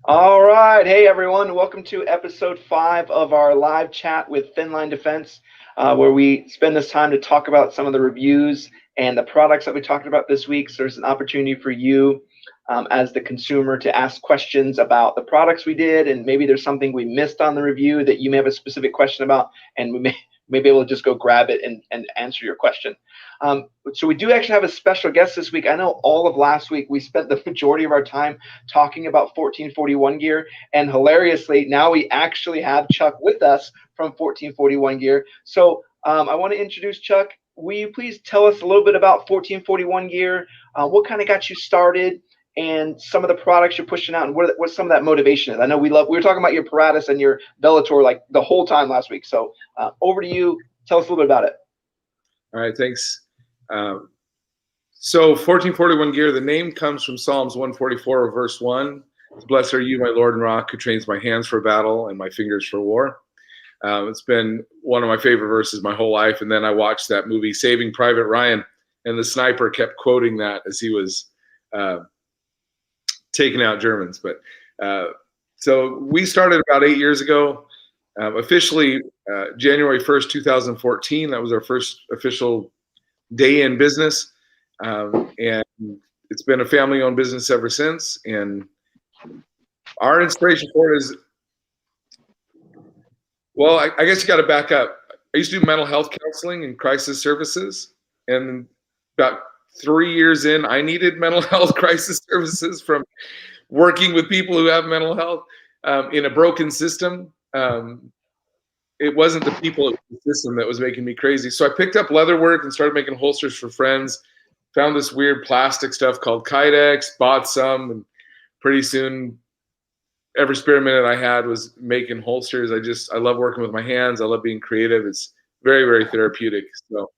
All right. Hey, everyone. Welcome to episode 5 of our live chat with Thinline Defense, where we spend this time to talk about some of the reviews and the products that we talked about this week. So there's an opportunity for you as the consumer to ask questions about the products we did, and maybe there's something we missed on the review that you may have a specific question about, and we may be able to just go grab it and answer your question. So we do actually have a special guest this week. I know all of last week we spent the majority of our time talking about 1441 gear, and hilariously, now we actually have Chuck with us from 1441 gear. So I want to introduce Chuck. Will you please tell us a little bit about 1441 gear? What kind of got you started, and some of the products you're pushing out, and what some of that motivation is? I know we were talking about your Paratus and your Bellator like the whole time last week. So over to you. Tell us a little bit about it. All right, thanks. So 1441 gear, the name comes from Psalms 144, verse 1. Blessed are you, my Lord and Rock, who trains my hands for battle and my fingers for war. It's been one of my favorite verses my whole life. And then I watched that movie, Saving Private Ryan, and the sniper kept quoting that as he was taking out Germans. But so we started about 8 years ago, officially January 1st, 2014. That was our first official day in business. And it's been a family-owned business ever since. And our inspiration for it is, well, I guess you got to back up. I used to do mental health counseling and crisis services. And about 3 years in, I needed mental health crisis services from working with people who have mental health in a broken system. It wasn't the people, it was the system that was making me crazy. So I picked up leather work and started making holsters for friends. Found this weird plastic stuff called Kydex, bought some, and pretty soon every spare minute I had was making holsters. I love working with my hands. I love being creative. It's very, very therapeutic. So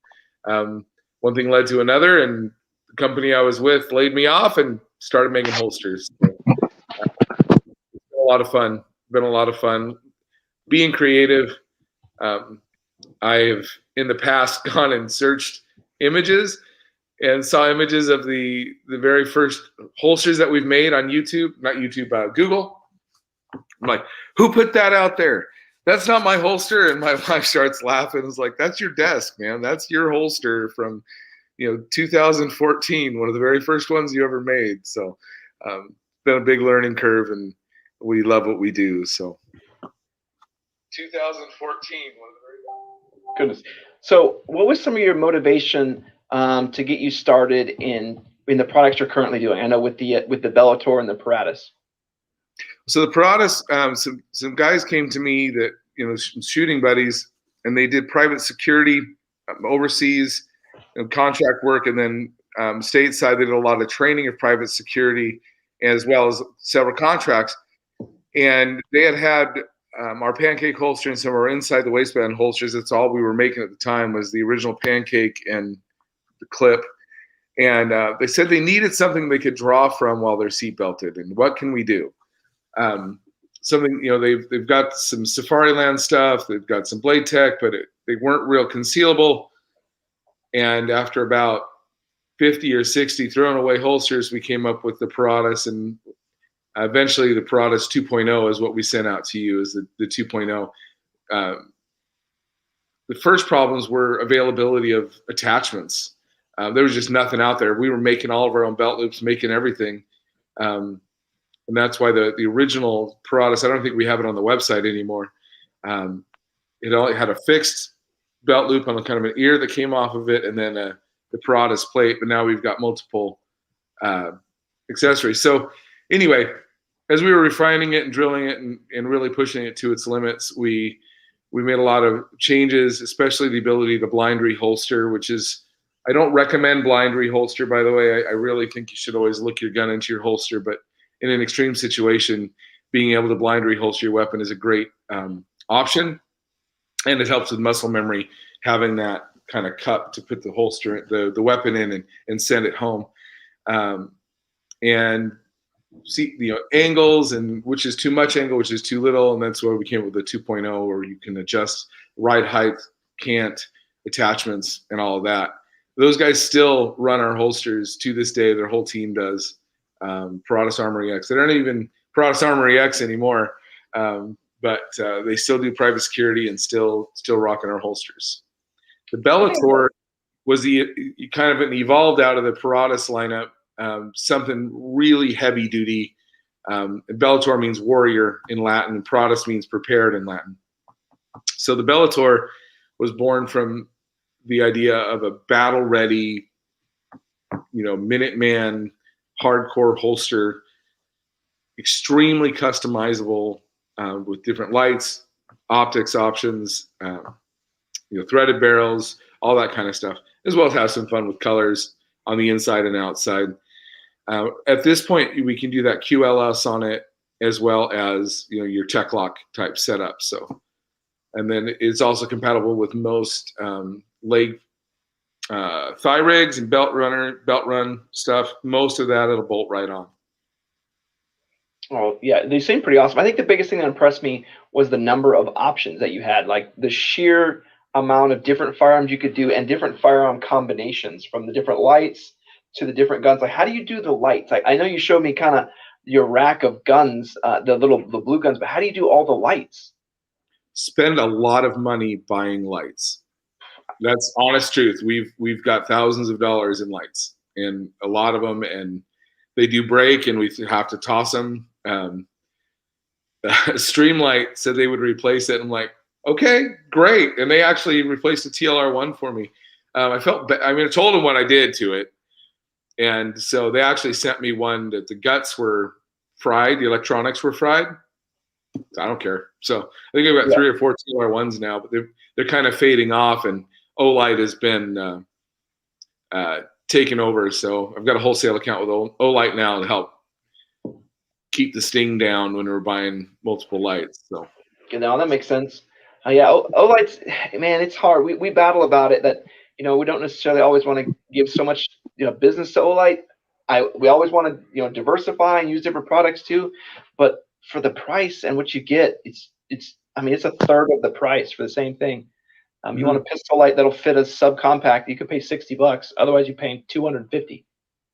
one thing led to another, and the company I was with laid me off and started making holsters. So, it's been a lot of fun. Been a lot of fun being creative. I've in the past gone and searched images and saw images of the very first holsters that we've made on YouTube, not YouTube, Google. I'm like, who put that out there? That's not my holster. And my wife starts laughing. It's like, that's your desk, man. That's your holster from 2014, one of the very first ones you ever made. So it's been a big learning curve, and we love what we do. So 2014, one of the very Goodness. So what was some of your motivation to get you started in the products you're currently doing? I know with the Bellator and the Paratus. So the Paratus, some guys came to me that shooting buddies, and they did private security overseas, contract work, and then stateside they did a lot of training of private security as well as several contracts. And they had our pancake holster and some of our inside the waistband holsters. That's all we were making at the time was the original pancake and the clip. And they said they needed something they could draw from while they're seatbelted. And what can we do? Something, they've got some Safariland stuff. They've got some Blade Tech, but they weren't real concealable. And after about 50 or 60 thrown away holsters, we came up with the Paratus, and eventually the Paratus 2.0 is what we sent out to you, is the 2.0. The first problems were availability of attachments. There was just nothing out there. We were making all of our own belt loops, making everything. And that's why the original Paratus, I don't think we have it on the website anymore. It only had a fixed belt loop on a kind of an ear that came off of it, and then the Paratus plate. But now we've got multiple accessories. So anyway, as we were refining it and drilling it and really pushing it to its limits, we made a lot of changes, especially the ability to blind reholster, which is, I don't recommend blind reholster, by the way. I really think you should always look your gun into your holster, but in an extreme situation, being able to blind reholster your weapon is a great option. And it helps with muscle memory, having that kind of cup to put the holster, the weapon in and send it home. And see angles, and which is too much angle, which is too little, and that's why we came up with the 2.0, where you can adjust ride height, cant, attachments, and all of that. Those guys still run our holsters to this day. Their whole team does. Paratus Armory X. They aren't even Paratus Armory X anymore, but they still do private security and still rocking our holsters. The Bellator was kind of an evolved out of the Paratus lineup, something really heavy duty. And Bellator means warrior in Latin, and Paratus means prepared in Latin. So the Bellator was born from the idea of a battle ready, Minuteman hardcore holster, extremely customizable, with different lights, optics options, threaded barrels, all that kind of stuff, as well as have some fun with colors on the inside and outside. At this point, we can do that QLS on it, as well as your tech lock type setup. So, and then it's also compatible with most leg thigh rigs and belt run stuff. Most of that it'll bolt right on. Oh yeah, they seem pretty awesome. I think the biggest thing that impressed me was the number of options that you had, like the sheer amount of different firearms you could do and different firearm combinations, from the different lights to the different guns. Like, how do you do the lights? Like, I know you showed me kind of your rack of guns, the blue guns, but how do you do all the lights? Spend a lot of money buying lights. That's honest truth. We've got thousands of dollars in lights, and a lot of them, and they do break, and we have to toss them. Streamlight said they would replace it. I'm like, okay, great. And they actually replaced the TLR1 for me. I told them what I did to it. And so they actually sent me one that the guts were fried, the electronics were fried. I don't care. So I think I've got 3 or 4 TLR1s now, but they're kind of fading off, and Olight has been taken over. So I've got a wholesale account with Olight now to help keep the sting down when we're buying multiple lights. So that makes sense. Olight's, man, it's hard. We battle about it, that we don't necessarily always want to give so much business to Olight. We always want to diversify and use different products too, but for the price and what you get, it's a third of the price for the same thing. You want a pistol light that'll fit a subcompact, you could pay $60. Otherwise, you're paying $250.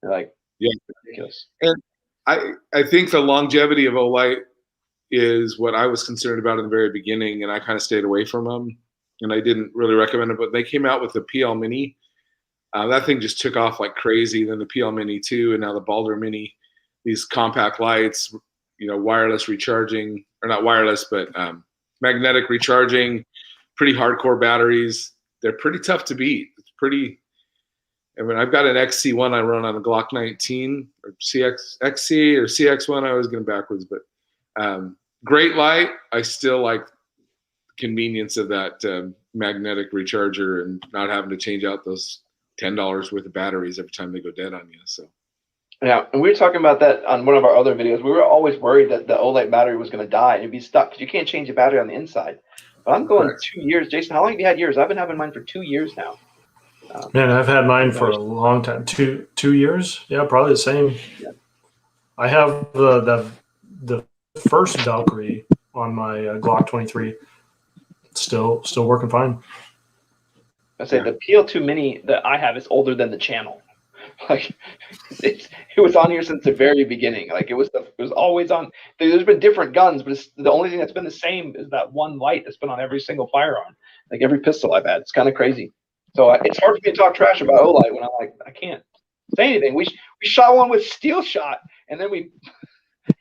You're like, yeah, ridiculous. And I think the longevity of Olight is what I was concerned about in the very beginning, and I kind of stayed away from them, and I didn't really recommend it. But they came out with the PL Mini. That thing just took off like crazy. Then the PL Mini 2, and now the Balder Mini. These compact lights, wireless recharging, or not wireless, but magnetic recharging, pretty hardcore batteries. They're pretty tough to beat. It's pretty. I've got an XC1 I run on a Glock 19 or XC or CX1. I always get them backwards, but great light. I still like the convenience of that magnetic recharger and not having to change out those $10 worth of batteries every time they go dead on you. So. Yeah, and we were talking about that on one of our other videos. We were always worried that the Olight battery was going to die and it'd be stuck because you can't change the battery on the inside. But I'm going 2 years. Jason, how long have you had yours? I've been having mine for 2 years now. Man, I've had mine for a long time. 2 years? Yeah, probably the same. Yeah. I have the first Valkyrie on my Glock 23. Still working fine. I say the PL2 Mini that I have is older than the channel. Like it was on here since the very beginning. Like it was always on. There's been different guns, but the only thing that's been the same is that one light that's been on every single firearm. Like every pistol I've had. It's kind of crazy. So it's hard for me to talk trash about Olight when I'm like, I can't say anything. We shot one with steel shot, and then we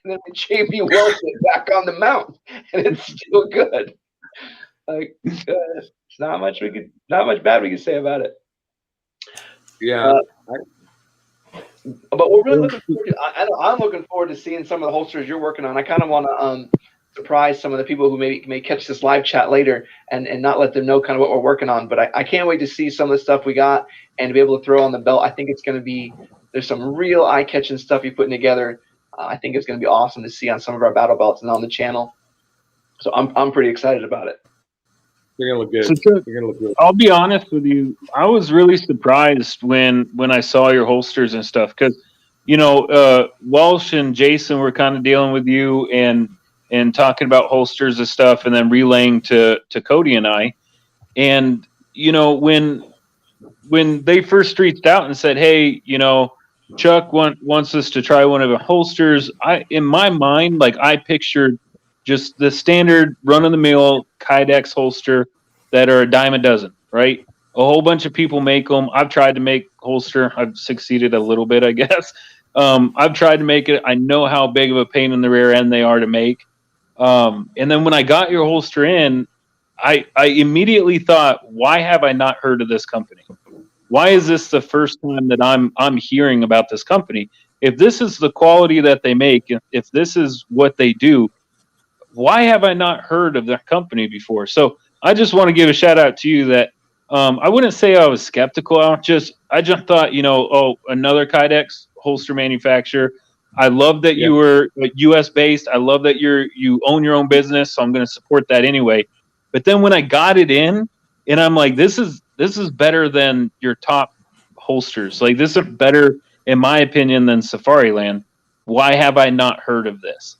JB welded it back on the mount, and it's still good. Like it's not much bad we could say about it. Yeah. But we're really looking forward to. I'm looking forward to seeing some of the holsters you're working on. I kind of want to surprise some of the people who may catch this live chat later and not let them know kind of what we're working on. But I can't wait to see some of the stuff we got and to be able to throw on the belt. I think it's going to be, there's some real eye-catching stuff you're putting together. I think it's going to be awesome to see on some of our battle belts and on the channel. So I'm pretty excited about it. They're gonna look good. They're gonna look good. I'll be honest with you. I was really surprised when I saw your holsters and stuff, because Walsh and Jason were kind of dealing with you and talking about holsters and stuff, and then relaying to Cody and I. And when they first reached out and said, hey, Chuck wants us to try one of the holsters. In my mind, like I pictured just the standard run-of-the-mill Kydex holster that are a dime a dozen, right? A whole bunch of people make them. I've tried to make holster. I've succeeded a little bit, I guess. I've tried to make it. I know how big of a pain in the rear end they are to make. And then when I got your holster in, I immediately thought, why have I not heard of this company? Why is this the first time that I'm hearing about this company? If this is the quality that they make, if this is what they do, why have I not heard of their company before? So I just want to give a shout out to you that I wouldn't say I was skeptical. I just thought, another Kydex holster manufacturer. I love that you were U.S. based. I love that you own your own business. So I'm going to support that anyway. But then when I got it in, and I'm like, this is better than your top holsters. Like this is better, in my opinion, than Safariland. Why have I not heard of this?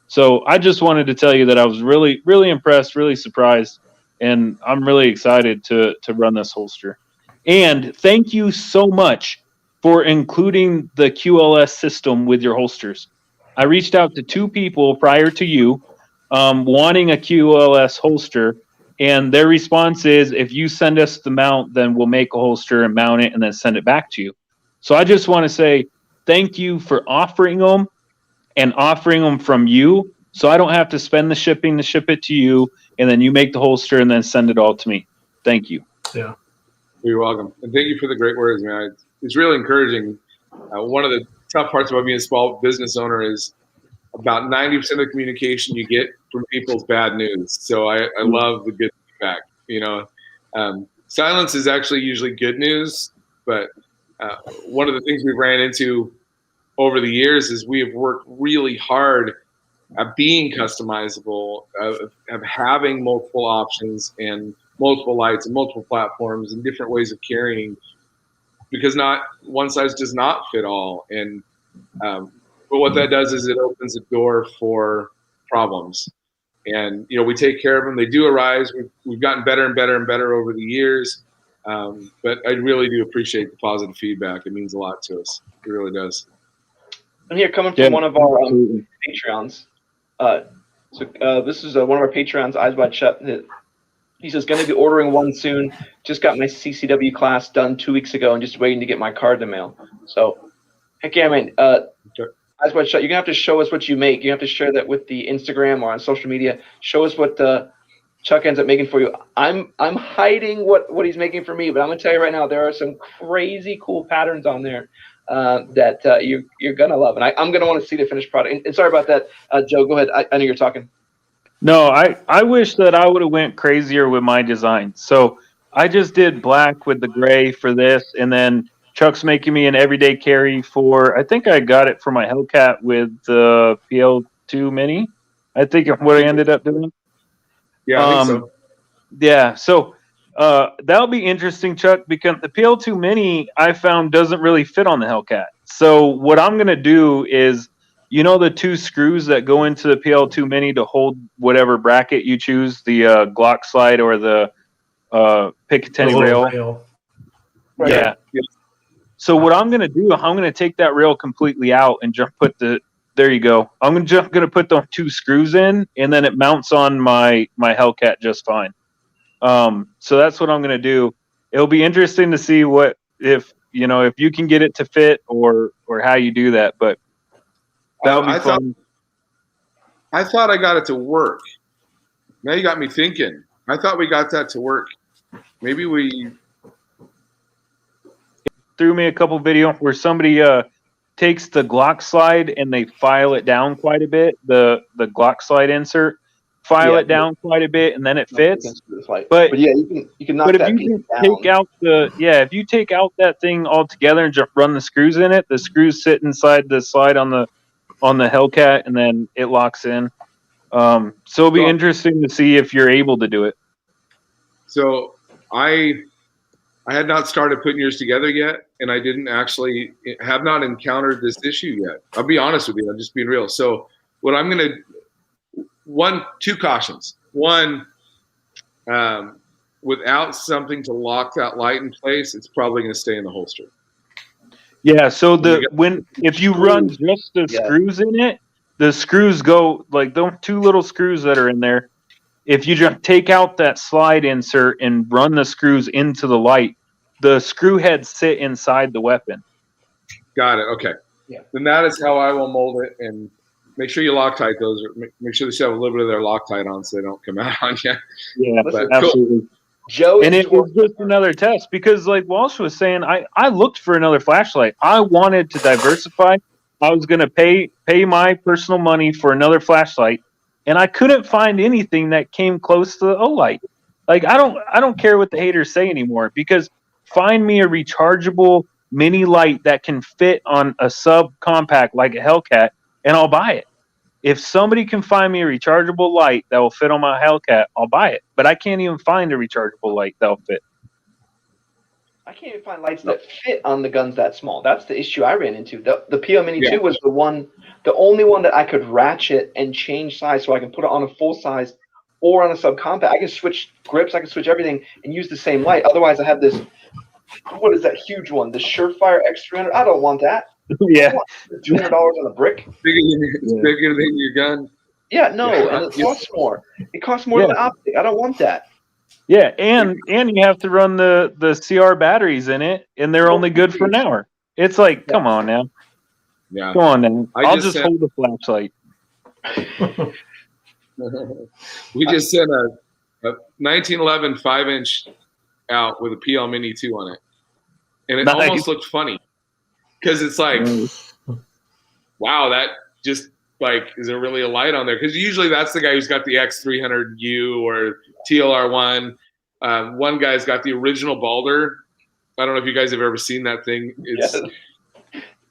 So I just wanted to tell you that I was really, really impressed, really surprised, and I'm really excited to run this holster. And thank you so much for including the QLS system with your holsters. I reached out to 2 people prior to you wanting a QLS holster, and their response is, if you send us the mount, then we'll make a holster and mount it and then send it back to you. So I just want to say thank you for offering them and offering them from you, so I don't have to spend the shipping to ship it to you, and then you make the holster and then send it all to me. Thank you. Yeah. You're welcome. And thank you for the great words, man. It's really encouraging. One of the tough parts about being a small business owner is about 90% of the communication you get from people's bad news. So I love the good feedback. Silence is actually usually good news, but one of the things we've ran into over the years is we have worked really hard at being customizable, of having multiple options and multiple lights and multiple platforms and different ways of carrying, because not one size does not fit all. And but what that does is it opens the door for problems. And we take care of them. They do arise. We've gotten better and better and better over the years. But I really do appreciate the positive feedback. It means a lot to us. It really does. I'm here coming from one of our Patreons. This is one of our Patreons, Eyes Wide Shut. He says, going to be ordering one soon. Just got my CCW class done 2 weeks ago and just waiting to get my card in the mail. So, heck yeah, man. Eyes Wide Shut, you're going to have to show us what you make. You have to share that with the Instagram or on social media. Show us what Chuck ends up making for you. I'm hiding what he's making for me, but I'm going to tell you right now, there are some crazy cool patterns on there that you're going to love. And I'm going to want to see the finished product. And sorry about that, Joe. Go ahead. I know you're talking. No, I wish that I would have went crazier with my design. So I just did black with the gray for this, and then Chuck's making me an everyday carry for, I think I got it for my Hellcat with the PL2 Mini. I think what I ended up doing. Yeah, I think so. Yeah, so that'll be interesting, Chuck, because the PL2 Mini I found doesn't really fit on the Hellcat. So what I'm going to do is, the 2 screws that go into the PL2 Mini to hold whatever bracket you choose, the Glock slide or the Picatinny rail. Right. Yeah. So what I'm going to do, I'm going to take that rail completely out and just there you go. I'm going to put the 2 screws in, and then it mounts on my Hellcat just fine. So that's what I'm going to do. It'll be interesting to see if you can get it to fit or how you do that, but that'll be fun. I thought I got it to work. Now you got me thinking. I thought we got that to work. Maybe we threw me a couple videos where somebody takes the Glock slide and they file it down quite a bit. The Glock slide insert, it down quite a bit, and then it fits. But yeah, you can knock that piece down. If you take out that thing altogether and just run the screws in it, the screws sit inside the slide on the Hellcat, and then it locks in. So it'll be interesting to see if you're able to do it. So I had not started putting yours together yet, and I have not encountered this issue yet. I'll be honest with you. I'm just being real. So what I'm going to, 2 cautions. One, without something to lock that light in place, it's probably going to stay in the holster. Yeah, so if you run just the Yeah. screws in it, the screws go like the two little screws that are in there. If you just take out that slide insert and run the screws into the light, the screw heads sit inside the weapon. Got it. Okay. Yeah. Then that is how I will mold it, and make sure you Loctite those, or make sure they still have a little bit of their Loctite on, so they don't come out on you. Yeah, Listen, absolutely. Cool. Joe, and it was just another test because, like Walsh was saying, I looked for another flashlight. I wanted to diversify. I was going to pay my personal money for another flashlight, and I couldn't find anything that came close to the Olight. Like I don't care what the haters say anymore, because find me a rechargeable mini light that can fit on a sub compact like a Hellcat, and I'll buy it. If somebody can find me a rechargeable light that will fit on my Hellcat, I'll buy it. But I can't even find a rechargeable light that'll fit. I can't even find lights that fit on the guns that small. That's the issue I ran into. The PL Mini 2 was the only one that I could ratchet and change size so I can put it on a full size or on a subcompact. I can switch grips, I can switch everything and use the same light. Otherwise, I have this, what is that huge one? The Surefire X300. I don't want that. Yeah. $200 on a brick. It's bigger than your gun. Yeah, no, and it costs more. It costs more than the optic. I don't want that. Yeah, and you have to run the CR batteries in it, and they're only good for an hour. It's like, come on now. Yeah. Come on now. I'll just hold the flashlight. We just sent a 1911 5-inch out with a PL Mini 2 on it. And it almost looked funny. Because it's like, wow, that just, like, is there really a light on there? Because usually that's the guy who's got the X300U or TLR1. One guy's got the original Balder. I don't know if you guys have ever seen that thing. It's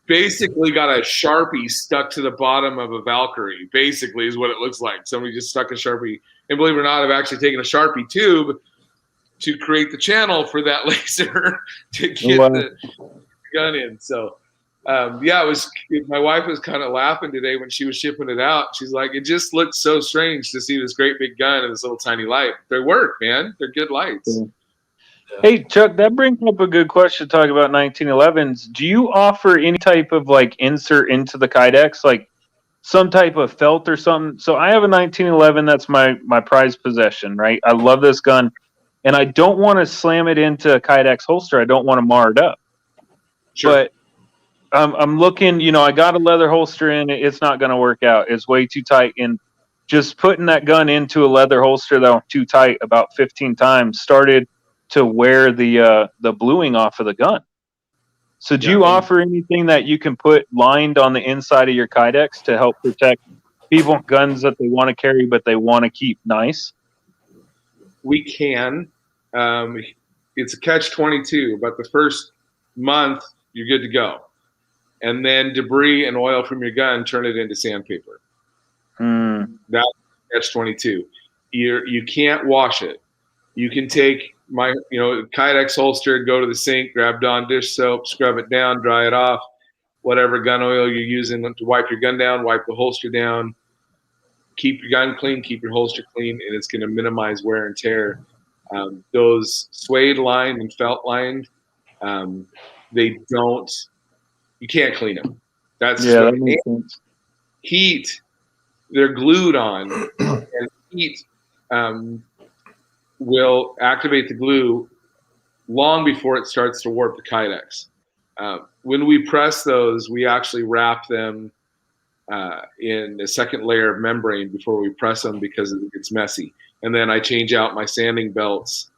basically got a Sharpie stuck to the bottom of a Valkyrie, basically, is what it looks like. Somebody just stuck a Sharpie. And believe it or not, I've actually taken a Sharpie tube to create the channel for that laser to get the gun in. So it was. My wife was kind of laughing today when she was shipping it out. She's like, it just looked so strange to see this great big gun and this little tiny light. They work, man. They're good lights. Hey Chuck, that brings up a good question to talk about 1911s. Do you offer any type of like insert into the Kydex, like some type of felt or something? So I have a 1911 that's my prized possession, right? I love this gun, and I don't want to slam it into a Kydex holster. I don't want to mar it up. Sure. But I'm looking, I got a leather holster in it. It's not going to work out. It's way too tight. And just putting that gun into a leather holster that was too tight about 15 times started to wear the bluing off of the gun. So do you offer anything that you can put lined on the inside of your Kydex to help protect people guns that they want to carry but they want to keep nice? We can. It's a catch-22, but the first month you're good to go. And then debris and oil from your gun, turn it into sandpaper. That's catch-22. You can't wash it. You can take my Kydex holster, go to the sink, grab Dawn dish soap, scrub it down, dry it off, whatever gun oil you're using to wipe your gun down, wipe the holster down, keep your gun clean, keep your holster clean, and it's going to minimize wear and tear. Those suede lined and felt lined, you can't clean them. That makes sense. Heat, they're glued on, and heat will activate the glue long before it starts to warp the Kydex. When we press those, we actually wrap them in a second layer of membrane before we press them because it gets messy. And then I change out my sanding belts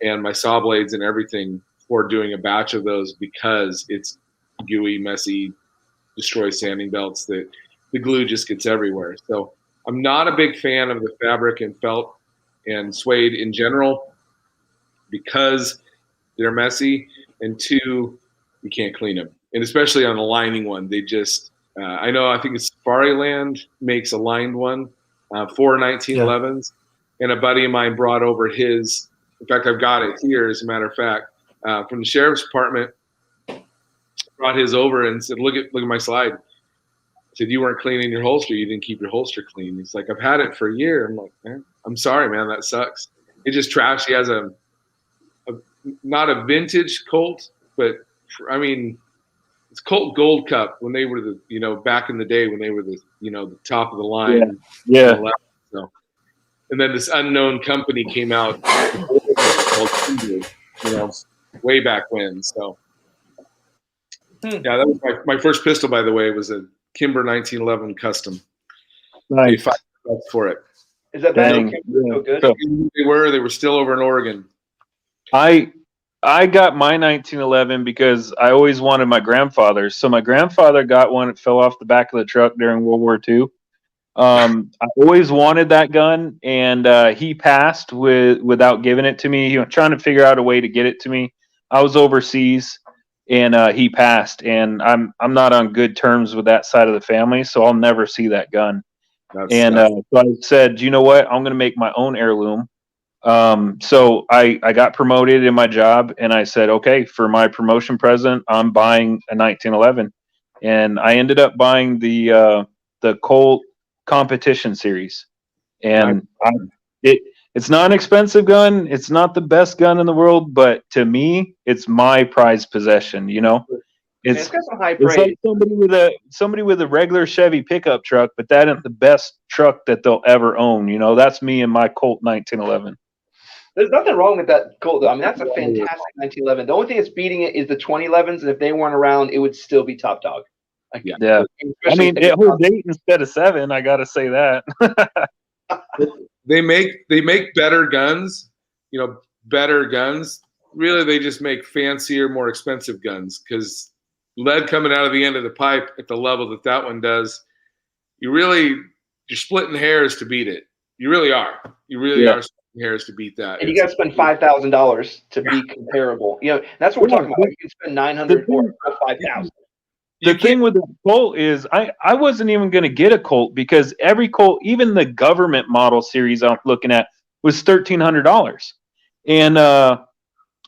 and my saw blades and everything for doing a batch of those because it's gooey, messy, destroys sanding belts that the glue just gets everywhere. So I'm not a big fan of the fabric and felt and suede in general because they're messy, and two, you can't clean them. And especially on a lining one, they just I think it's Safariland makes a lined one for 1911s, and a buddy of mine brought over his. In fact, I've got it here, as a matter of fact, from the sheriff's department. Brought his over and said, "Look at my slide." I said, "You weren't cleaning your holster. You didn't keep your holster clean." He's like, "I've had it for a year." I'm like, "Man, I'm sorry, man. That sucks." It just trash. He has not a vintage Colt, but I mean, It's Colt Gold Cup when they were back in the day when they were the top of the line. Yeah. So, and then this unknown company came out called Dangler, way back when. So yeah, that was my first pistol, by the way. It was a Kimber 1911 custom. Nice. Paid $5 for it. Is that Dang. so good? So They were still over in Oregon. I got my 1911 because I always wanted my grandfather's. So my grandfather got one. It fell off the back of the truck during World War II. I always wanted that gun, and he passed without giving it to me. He was trying to figure out a way to get it to me. I was overseas, and he passed. And I'm not on good terms with that side of the family, so I'll never see that gun. So I said, you know what? I'm going to make my own heirloom. So I got promoted in my job, and I said, okay, for my promotion present, I'm buying a 1911, and I ended up buying the Colt competition series, and it's not an expensive gun. It's not the best gun in the world, but to me, it's my prized possession. It's got some high It's praise. like somebody with a regular Chevy pickup truck, but that ain't the best truck that they'll ever own. That's me and my Colt 1911. There's nothing wrong with that Colt, though. I mean, that's a fantastic 1911. The only thing that's beating it is the 2011s, and if they weren't around, it would still be top dog. Yeah. I mean, it holds 8 instead of 7. I gotta say that. They make better guns, better guns. Really, they just make fancier, more expensive guns because lead coming out of the end of the pipe at the level that one does, you're splitting hairs to beat it. You really are. You really are splitting hairs to beat that. And you got to spend $5,000 to be comparable. That's what we're talking about. You can spend $900 for $5,000. The thing with the Colt is I wasn't even going to get a Colt because every Colt, even the government model series I'm looking at, was $1,300. And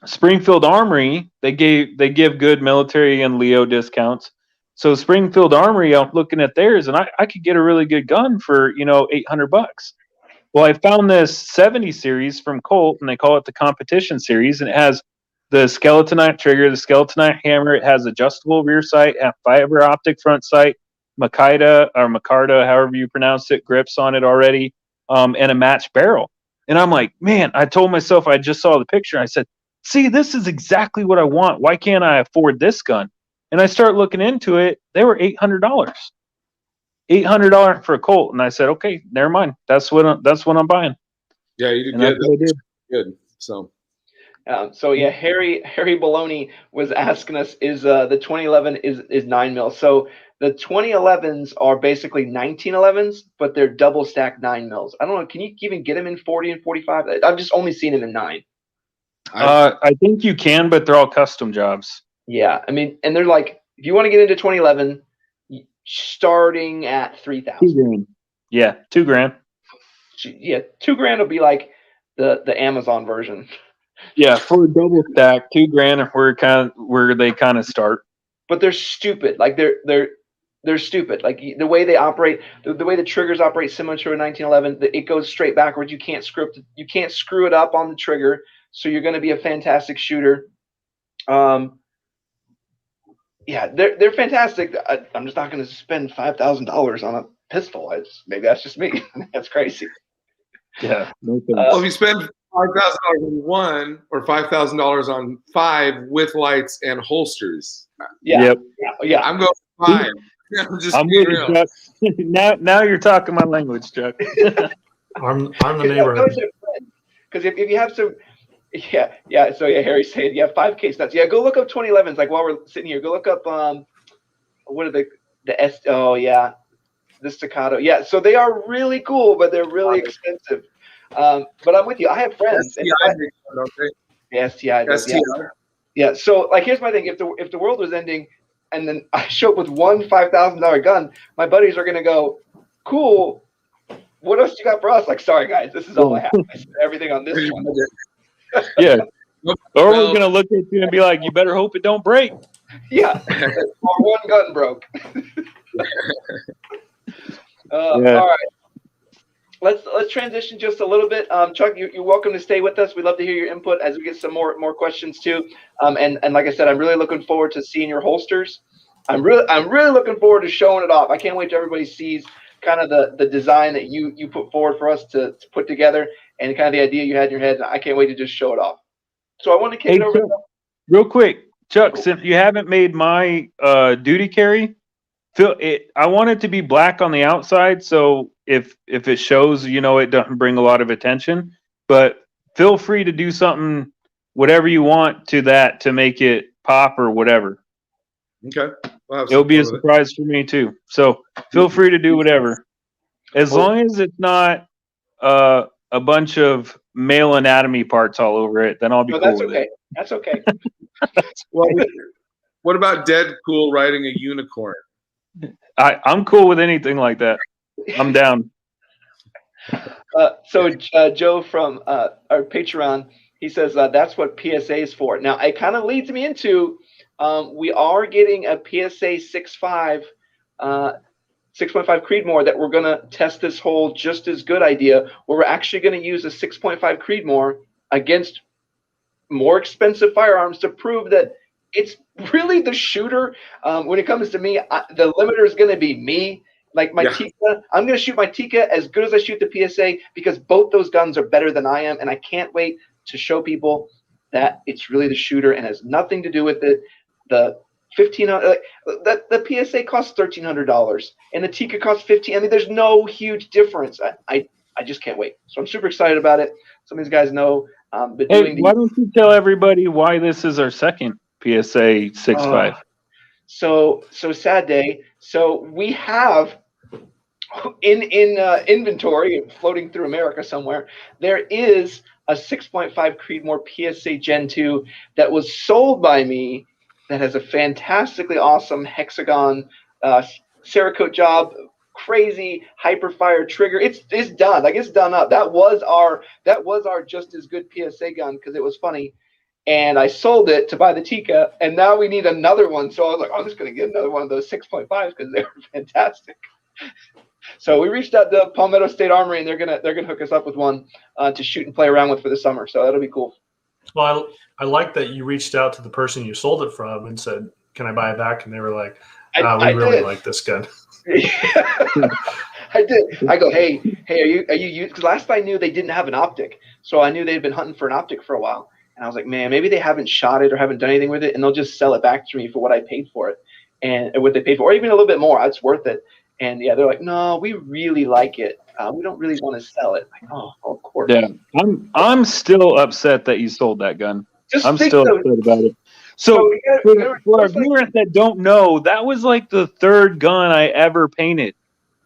Springfield Armory, they give good military and Leo discounts. So Springfield Armory, I'm looking at theirs, and I could get a really good gun for $800. Well, I found this 70 series from Colt, and they call it the competition series, and it has the skeletonite trigger, the skeletonite hammer. It has adjustable rear sight, and fiber optic front sight, Makita, however you pronounce it, grips on it already, and a matched barrel. And I'm like, man, I told myself, I just saw the picture. I said, see, this is exactly what I want. Why can't I afford this gun? And I start looking into it. They were $800. $800 for a Colt, and I said, okay, never mind. That's what I'm buying. Yeah, you did good. That's good. So Harry Baloney was asking us, is the 2011 is 9mm? So the 2011s are basically 1911s, but they're double stacked 9mm. I don't know. Can you even get them in 40 and 45? I've just only seen them in 9. I think you can, but they're all custom jobs. Yeah, I mean, and they're like, if you want to get into 2011, starting at $3,000. Yeah, $2,000. Yeah, $2,000 will be like the Amazon version. Yeah, for a double stack, $2,000 where they kind of start. But they're stupid. Like they're stupid. Like the way they operate, the way the triggers operate, similar to a 1911, it goes straight backwards. You can't screw it up on the trigger, so you're going to be a fantastic shooter. Yeah, they're fantastic. I'm just not going to spend $5,000 on a pistol. Maybe that's just me. That's crazy. Yeah. Well, if you spend $5,000 on one or $5,000 on 5 with lights and holsters, Yeah, I'm going for 5. I'm with you, Chuck. now you're talking my language, Chuck. I'm the neighborhood. Because if you have some. Yeah. So Harry's saying, 5K stats. Yeah, go look up 2011s. Like while we're sitting here, go look up what are the S? Oh yeah, the Staccato. Yeah, so they are really cool, but they're really expensive. But I'm with you. I have friends. STI. Yeah. So like, here's my thing. If the world was ending, and then I show up with one $5,000 gun, my buddies are gonna go, cool. What else you got for us? Like, sorry guys, this is all I have. I spent everything on this one. Yeah. Or we're going to look at you and be like, you better hope it don't break. Yeah. Or one gun broke. All right. Let's transition just a little bit. Chuck, you're welcome to stay with us. We'd love to hear your input as we get some more questions too. And like I said, I'm really looking forward to seeing your holsters. I'm really looking forward to showing it off. I can't wait till everybody sees kind of the design that you put forward for us to put together and kind of the idea you had in your head. I can't wait to just show it off. So I want to kick it over. Chuck, real quick, Chuck, since you haven't made my duty carry, I want it to be black on the outside, so if it shows, it doesn't bring a lot of attention. But feel free to do something, whatever you want to that to make it pop or whatever. Okay. It'll be a surprise for me too. So feel free to do whatever, as long as it's not a bunch of male anatomy parts all over it. Then I'll be cool with it. That's okay. Well, what about Deadpool riding a unicorn? I'm cool with anything like that. I'm down. So Joe from our Patreon, he says that's what PSA is for. Now it kind of leads me into we are getting a PSA 6.5 Creedmoor that we're going to test this whole just as good idea, where we're actually going to use a 6.5 Creedmoor against more expensive firearms to prove that it's really the shooter. When it comes to me, the limiter is going to be me. Like my Tikka, I'm going to shoot my Tikka as good as I shoot the PSA because both those guns are better than I am, and I can't wait to show people that it's really the shooter and has nothing to do with it. The $1,500 the PSA costs $1,300 and the Tikka costs $1,500. I mean, there's no huge difference. I just can't wait. So I'm super excited about it. Some of these guys know. But why don't you tell everybody why this is our second PSA 6.5? So sad day. So we have in inventory floating through America somewhere, there is a 6.5 Creedmoor PSA Gen 2 that was sold by me that has a fantastically awesome hexagon Cerakote job, crazy hyperfire trigger. It's done. Like, it's done up. That was our just as good PSA gun because it was funny. And I sold it to buy the Tikka, and now we need another one. So I was like, I'm just going to get another one of those 6.5s because they're fantastic. So we reached out to Palmetto State Armory, and they're gonna hook us up with one to shoot and play around with for the summer. So that'll be cool. Well, I like that you reached out to the person you sold it from and said, "Can I buy it back?" And they were like, "We really like this gun." I did. I go, hey, are you? Because last I knew they didn't have an optic, so I knew they'd been hunting for an optic for a while. And I was like, man, maybe they haven't shot it or haven't done anything with it, and they'll just sell it back to me for what I paid for it, and what they paid for, or even a little bit more. It's worth it. And yeah, they're like, no, we really like it. We don't really want to sell it. Like, oh, of course. Yeah, I'm still upset that you sold that gun. I'm still upset about it. So for our viewers that don't know, that was like the third gun I ever painted,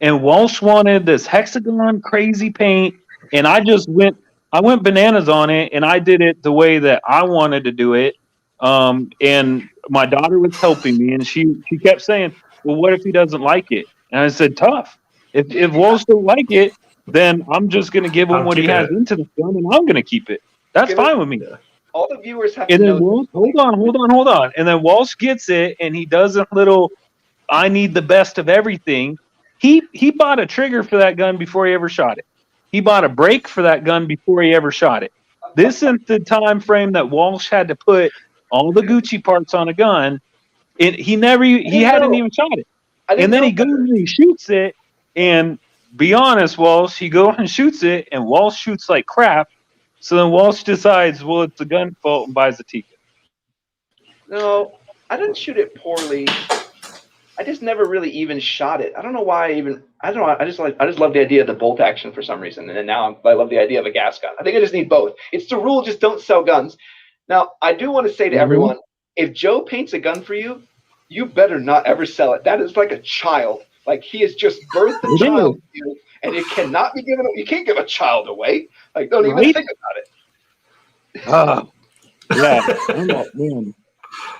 and Walsh wanted this hexagon crazy paint, and I went bananas on it, and I did it the way that I wanted to do it. And my daughter was helping me, and she kept saying, well, what if he doesn't like it? And I said, tough. If Walsh don't like it, then I'm just going to give him what he has into the gun, and I'm going to keep it. That's fine with me. All the viewers have to know. Walsh, hold on. And then Walsh gets it, and he does a little, I need the best of everything. He bought a trigger for that gun before he ever shot it. He bought a brake for that gun before he ever shot it. This isn't the time frame that Walsh had to put all the Gucci parts on a gun. He hadn't even shot it. And then he goes and he shoots it, and be honest, Walsh, he goes and shoots it, and Walsh shoots like crap. So then Walsh decides, well, it's the gun's fault, and buys the Tikka. No, I didn't shoot it poorly. I just never really even shot it. I don't know why I don't know. I just love the idea of the bolt action for some reason. And then now I love the idea of a gas gun. I think I just need both. It's the rule, just don't sell guns. Now, I do want to say to everyone, if Joe paints a gun for you, you better not ever sell it. That is like a child. Like, he has just birthed a child to you, and it cannot be given. You can't give a child away. Like, don't even think about it. Yeah. I'm not, man.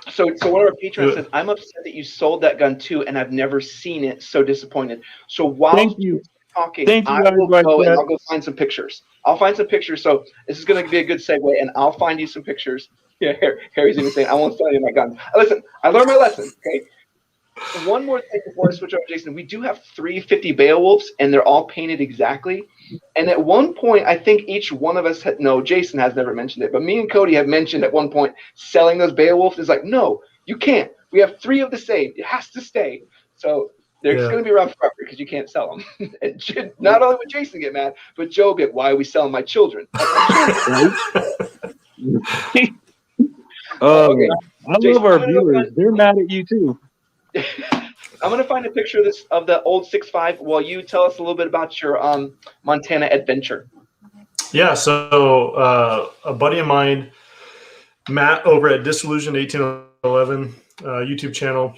So one of our patrons says, I'm upset that you sold that gun too, and I've never seen it. So disappointed. So while you're talking, I will go and I'll go find some pictures. I'll find some pictures. So this is going to be a good segue, and I'll find you some pictures. Yeah, Harry's even saying, I won't sell you my guns. Listen, I learned my lesson, okay? One more thing before I switch over, Jason. We do have 350 Beowulfs, and they're all painted exactly. And at one point, I think each one of us Jason has never mentioned it, but me and Cody have mentioned at one point selling those Beowulfs. Is like, no, you can't. We have 3 of the same. It has to stay. So they're going to be around forever because you can't sell them. And not only would Jason get mad, but Joe would be like, why are we selling my children? Okay. I love our viewers. They're mad at you too. I'm going to find a picture of the old 6.5 while you tell us a little bit about your Montana adventure. Yeah, so a buddy of mine, Matt, over at Disillusioned 1811 YouTube channel,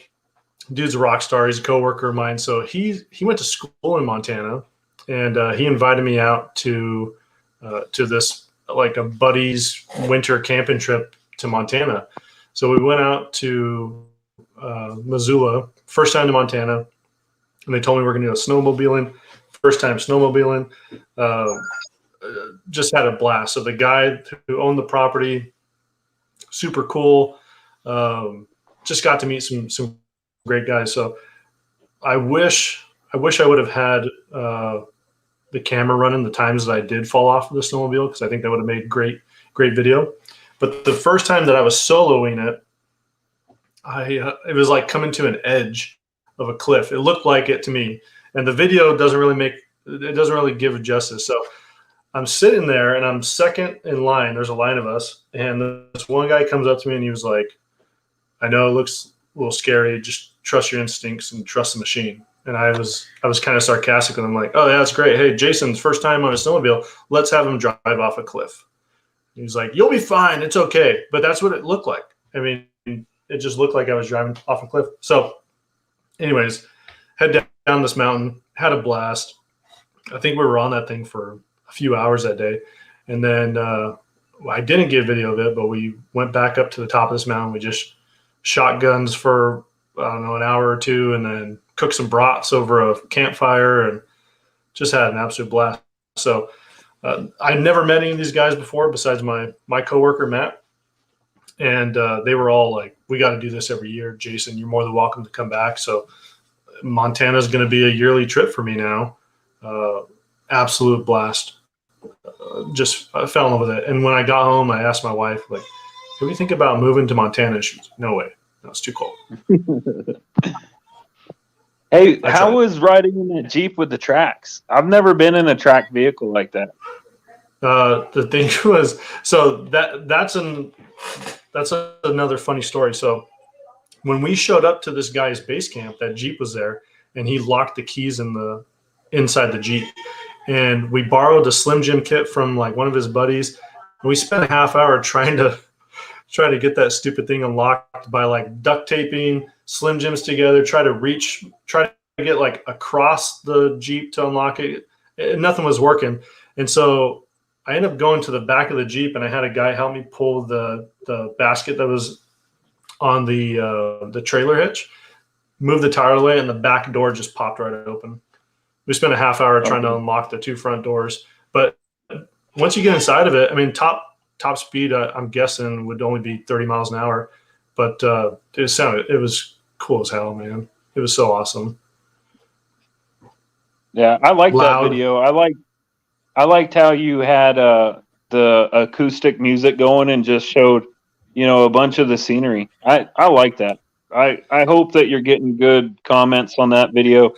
dude's a rock star. He's a coworker of mine. So he went to school in Montana, and he invited me out to this, like, a buddy's winter camping trip to Montana. So we went out to Missoula, first time to Montana, and they told me we're going to go snowmobiling. First time snowmobiling. Just had a blast. So the guy who owned the property, super cool. Just got to meet some great guys. So I wish I would have had the camera running the times that I did fall off of the snowmobile, because I think that would have made great video. But the first time that I was soloing it, it was like coming to an edge of a cliff. It looked like it to me, and the video doesn't really give it justice. So I'm sitting there and I'm second in line. There's a line of us, and this one guy comes up to me and he was like, I know it looks a little scary. Just trust your instincts and trust the machine. And I was kind of sarcastic with him, like, oh, yeah, that's great. Hey, Jason's first time on a snowmobile. Let's have him drive off a cliff. He was like, you'll be fine. It's okay. But that's what it looked like. I mean, it just looked like I was driving off a cliff. So anyways, head down this mountain, had a blast. I think we were on that thing for a few hours that day. And then I didn't get video of it, but we went back up to the top of this mountain. We just shotguns for, I don't know, an hour or two, and then cooked some brats over a campfire and just had an absolute blast. So I never met any of these guys before besides my coworker, Matt. And they were all like, we got to do this every year. Jason, you're more than welcome to come back. So Montana is going to be a yearly trip for me now. Absolute blast. I fell in love with it. And when I got home, I asked my wife, like, what do you think about moving to Montana? And she was like, no way. No, it's too cold. Hey, how was riding in that Jeep with the tracks? I've never been in a track vehicle like that. The thing was, so that's another funny story. So when we showed up to this guy's base camp, that Jeep was there, and he locked the keys inside the Jeep. And we borrowed a Slim Jim kit from like one of his buddies, and we spent a half hour trying to get that stupid thing unlocked by like duct taping Slim Jims together, try to get like across the Jeep to unlock it. Nothing was working. And so I ended up going to the back of the Jeep, and I had a guy help me pull the basket that was on the trailer hitch, move the tire away, and the back door just popped right open. We spent a half hour trying to unlock the 2 front doors. But once you get inside of it, I mean, top speed, I'm guessing, would only be 30 miles an hour. But it was cool as hell, man. It was so awesome. Yeah, I liked that video. I liked how you had the acoustic music going and just showed, a bunch of the scenery. I like that. I hope that you're getting good comments on that video.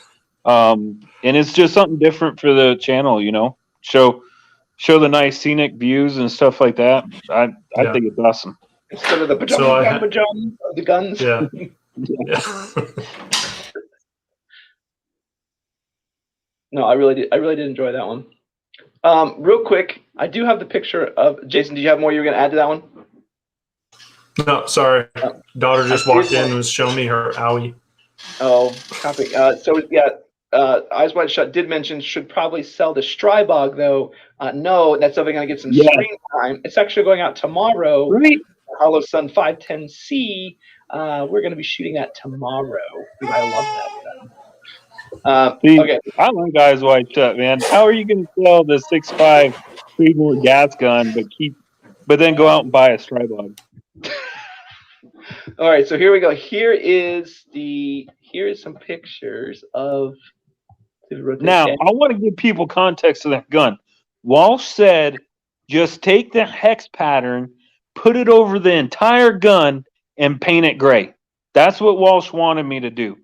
And it's just something different for the channel, show the nice scenic views and stuff like that. I think it's awesome. Instead of the guns. Yeah. No, I really did enjoy that one. Real quick, I do have the picture of Jason. Do you have more you were going to add to that one? No, sorry. Daughter just walked in and was showing me her owie. Oh, copy. Eyes Wide Shut did mention should probably sell the Strybog, though. No, that's definitely going to get some screen time. It's actually going out tomorrow. Right. Hollow Sun 510C. We're going to be shooting that tomorrow. I love that. Okay. I like Eyes Wide Shut, man. How are you going to sell the 6.5 Creedmoor gas gun, but then go out and buy a Strybog? All right, so here we go. Here is some pictures of. Now, I want to give people context to that gun. Walsh said, just take the hex pattern, put it over the entire gun, and paint it gray. That's what Walsh wanted me to do.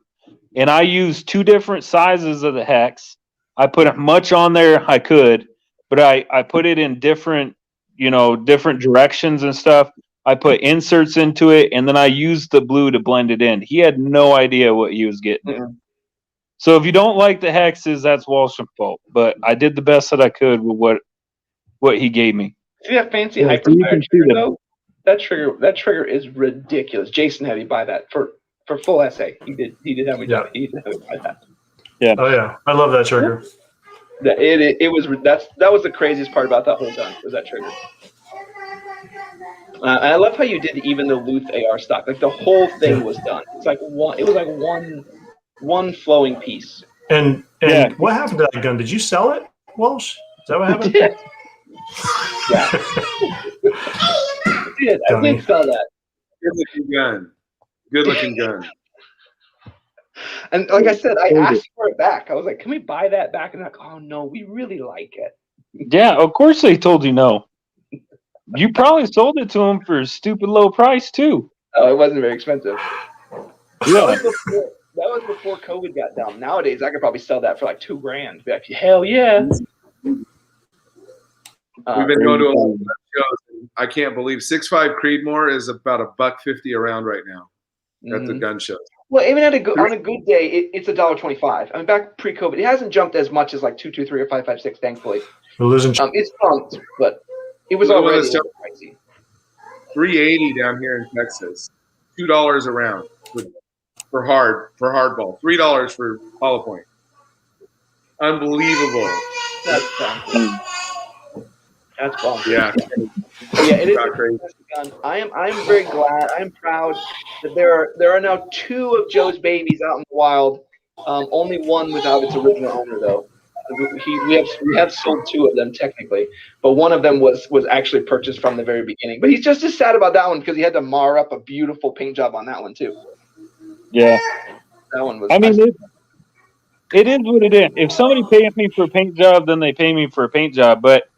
And I used 2 different sizes of the hex. I put as much on there I could, but I put it in different, different directions and stuff. I put inserts into it, and then I used the blue to blend it in. He had no idea what he was getting. Mm-mm. So if you don't like the hexes, that's Walsh's fault. But I did the best that I could with what he gave me. See that fancy Yeah, so you hyperfire can see trigger that. though? That trigger is ridiculous. Jason had me buy that for full essay. He did have me Yeah. he did have me buy that. Oh yeah, I love that trigger. That was the craziest part about that whole gun, was that trigger. And I love how you did even the Luth AR stock. Like the whole thing was done. It was like one flowing piece. And Yeah. what happened to that gun? Did you sell it, Walsh? Is that what happened? Yeah. I did sell that. Good looking gun. And like I said, I asked for it back. I was like, "Can we buy that back?" And they're like, "Oh no, we really like it." Yeah, of course they told you no. You probably sold it to him for a stupid low price too. Oh, it wasn't very expensive. Yeah. That was before COVID got down. Nowadays, I could probably sell that for like $2,000. Be like, hell yeah! We've been going to a lot of shows. And I can't believe 6.5 Creedmoor is about $150 around right now at the gun shows. Well, even on a good day, it's $1.25. I mean, back pre-COVID, it hasn't jumped as much as like 223 or 556. Thankfully, We're losing. it's jumped, but it was already pricey. $3.80 down here in Texas, $2 a round for hardball, $3 for hollow point. Unbelievable. That's bomb. Yeah. Yeah, it is a Crazy. gun. I'm very glad. I'm proud that there are now 2 of Joe's babies out in the wild. Only one without its original owner, though. We have sold 2 of them technically, but one of them was actually purchased from the very beginning. But he's just as sad about that one because he had to mar up a beautiful paint job on that one too. Yeah. That one was. I mean, it is what it is. If somebody pays me for a paint job, then they pay me for a paint job. But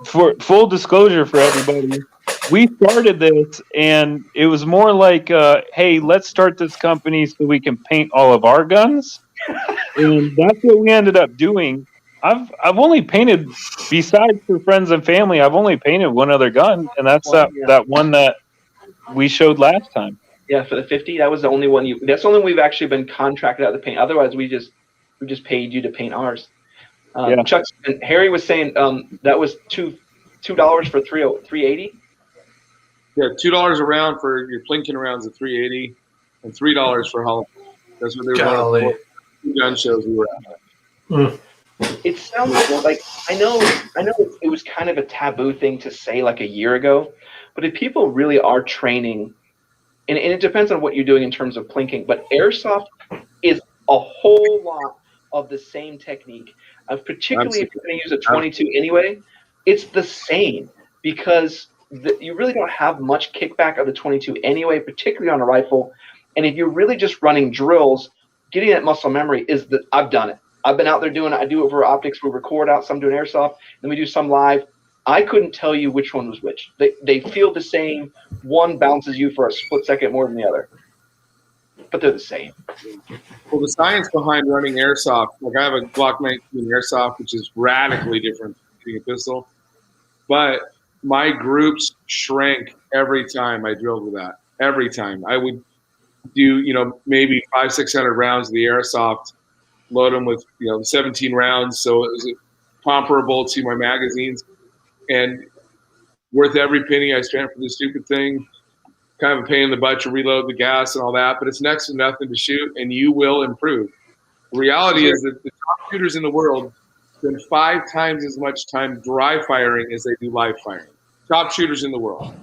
for full disclosure for everybody, we started this, and it was more like, hey, let's start this company so we can paint all of our guns. And that's what we ended up doing. I've only painted, besides for friends and family, I've only painted one other gun, and that's that one that we showed last time. Yeah, for the 50, that was the only one that's the only one we've actually been contracted out to paint. Otherwise, we just paid you to paint ours. Yeah. Chuck and Harry was saying that was $2 for 380. Yeah, $2 a round for your Plinkin rounds at $3.80, and $3 for hollow. That's what they were doing. 2 gun shows we were at. It sounds like I know it was kind of a taboo thing to say like a year ago, but if people really are training, and it depends on what you're doing in terms of plinking, but airsoft is a whole lot of the same technique. Particularly if you're going to use a 22 anyway, it's the same because you really don't have much kickback of the 22 anyway, particularly on a rifle. And if you're really just running drills, getting that muscle memory I've done it. I've been out there doing it. I do it for optics. We record out some doing airsoft, then we do some live. I couldn't tell you which one was which. They feel the same. One bounces you for a split second more than the other, but they're the same. Well, the science behind running airsoft, like I have a Glock 19 airsoft, which is radically different from shooting a pistol, but my groups shrank every time I drilled with that. Every time I would do, maybe 500-600 rounds of the airsoft, load them with 17 rounds, so it was comparable to my magazines, and worth every penny I spent for this stupid thing. Kind of a pain in the butt to reload the gas and all that, but it's next to nothing to shoot, and you will improve. The reality is that the top shooters in the world spend 5 times as much time dry firing as they do live firing. Top shooters in the world.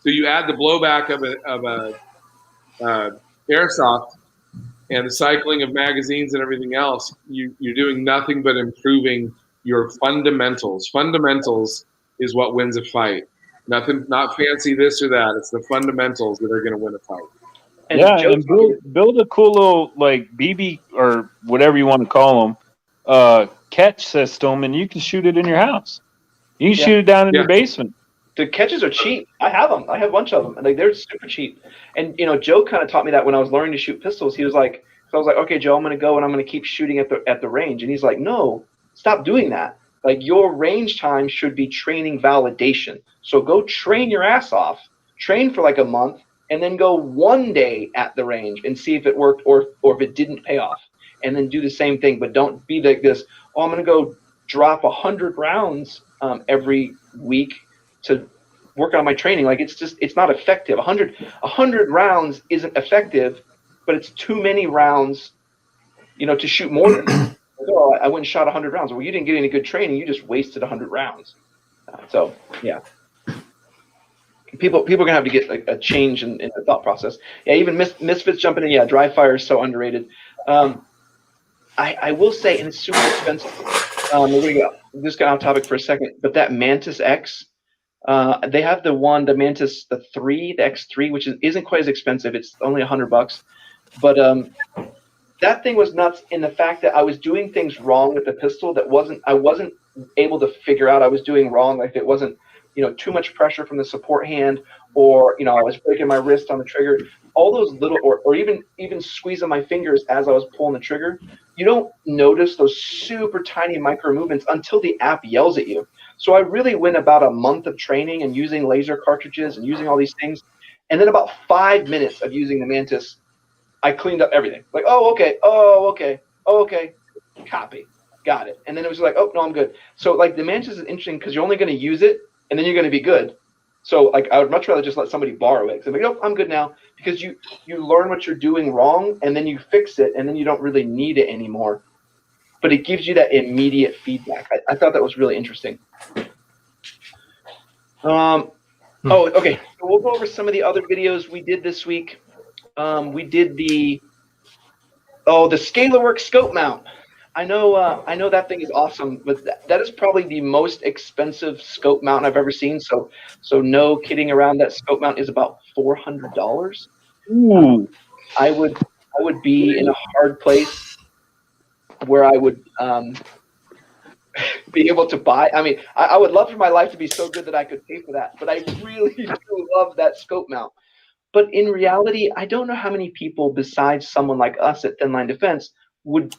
So you add the blowback of a airsoft and the cycling of magazines and everything else, you're doing nothing but improving your fundamentals. Fundamentals is what wins a fight. Nothing, not fancy this or that. It's the fundamentals that are going to win a fight. And build a cool little like BB or whatever you want to call them catch system, and you can shoot it in your house. You can shoot it down in your basement. The catches are cheap. I have them. I have a bunch of them, and like they're super cheap. And Joe kind of taught me that when I was learning to shoot pistols. He was like, so I was like, okay, Joe, I'm going to go and I'm going to keep shooting at the range. And he's like, no, stop doing that. Like your range time should be training validation. So go train your ass off, train for like a month, and then go one day at the range and see if it worked or if it didn't pay off. And then do the same thing, but don't be like this. Oh, I'm going to go drop 100 rounds every week to work on my training. Like it's not effective. 100 rounds isn't effective, but it's too many rounds, to shoot more than that. Oh, I went and shot 100 rounds. Well, you didn't get any good training. You just wasted 100 rounds. So yeah, people are gonna have to get a change in the thought process. Yeah, even Misfits jumping in. Yeah, dry fire is so underrated. I will say, and it's super expensive. We're gonna go just got off topic for a second, but that Mantis X, they have the Mantis, the X3, which isn't quite as expensive. It's only $100, but that thing was nuts in the fact that I was doing things wrong with the pistol that I wasn't able to figure out I was doing wrong. Like it wasn't, too much pressure from the support hand, or I was breaking my wrist on the trigger. All those little, or even squeezing my fingers as I was pulling the trigger. You don't notice those super tiny micro movements until the app yells at you. So I really went about a month of training and using laser cartridges and using all these things, and then about 5 minutes of using the Mantis, I cleaned up everything. Like, oh, okay, copy, got it. And then it was like, oh, no, I'm good. So like the Mantis is interesting because you're only going to use it and then you're going to be good. So like I would much rather just let somebody borrow it. So I'm like, oh, I'm good now, because you learn what you're doing wrong and then you fix it and then you don't really need it anymore. But it gives you that immediate feedback. I thought that was really interesting. Oh, okay. So we'll go over some of the other videos we did this week. We did the Scalarworks scope mount. I know that thing is awesome, but that is probably the most expensive scope mount I've ever seen. So no kidding around. That scope mount is about $400. I would be in a hard place where I would be able to buy. I mean, I would love for my life to be so good that I could pay for that, but I really do love that scope mount. But in reality, I don't know how many people besides someone like us at Thin Line Defense would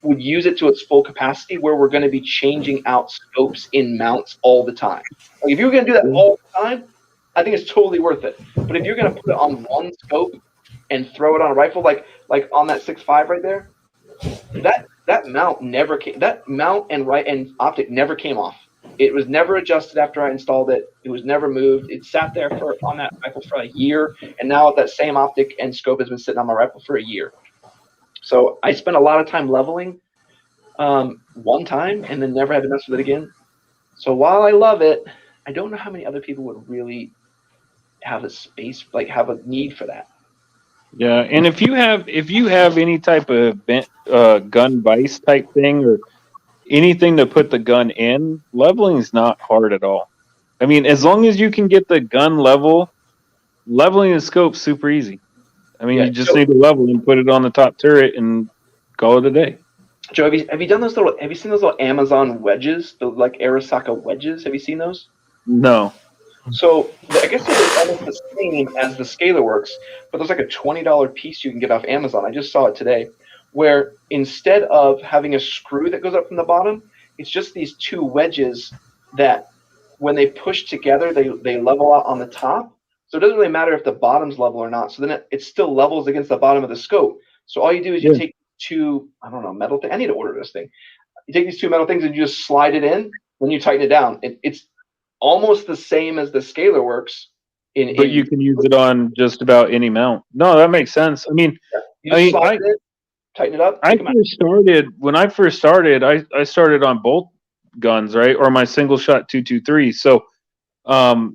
use it to its full capacity, where we're going to be changing out scopes in mounts all the time. Like if you're going to do that all the time, I think it's totally worth it. But if you're going to put it on one scope and throw it on a rifle, like on that 6.5 right there, that mount never came. That mount and optic never came off. It was never adjusted after I installed it. It was never moved. It sat there on that rifle for a year, and now that same optic and scope has been sitting on my rifle for a year. So I spent a lot of time leveling one time and then never had to mess with it again. So while I love it, I don't know how many other people would really have a space, like have a need for that. Yeah, and if you have any type of gun vise type thing or anything to put the gun in, leveling is not hard at all. I mean, as long as you can get the gun leveling the scope's super easy. I mean, you just need to level and put it on the top turret and call it a day. Joe, have you done those little? Have you seen those little Amazon wedges, the like Arasaka wedges? Have you seen those? No. So I guess they're almost the same as the Scalarworks, but there's like a $20 piece you can get off Amazon. I just saw it today, where instead of having a screw that goes up from the bottom, it's just these two wedges that, when they push together, they level out on the top. So it doesn't really matter if the bottom's level or not. So then it still levels against the bottom of the scope. So all you do is you take two, I don't know, metal thing. I need to order this thing. You take these two metal things and you just slide it in. Then you tighten it down. It's almost the same as the Scalarworks. But you can use it on just about any mount. No, that makes sense. I mean, slide it in, tighten it up. When I first started, I started on bolt guns, right, or my single shot 223. So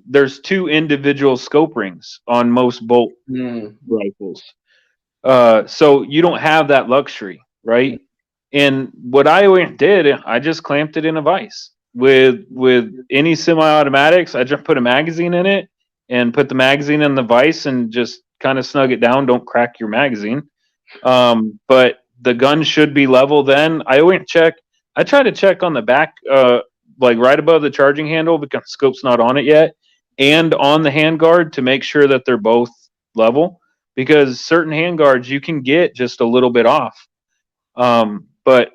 there's two individual scope rings on most bolt rifles. So you don't have that luxury, right? And what I did, I just clamped it in a vise. With any semi-automatics, I just put a magazine in it and put the magazine in the vise and just kind of snug it down. Don't crack your magazine. But the gun should be level then. I try to check on the back, like right above the charging handle, because the scope's not on it yet. and on the handguard to make sure that they're both level, because certain handguards you can get just a little bit off. But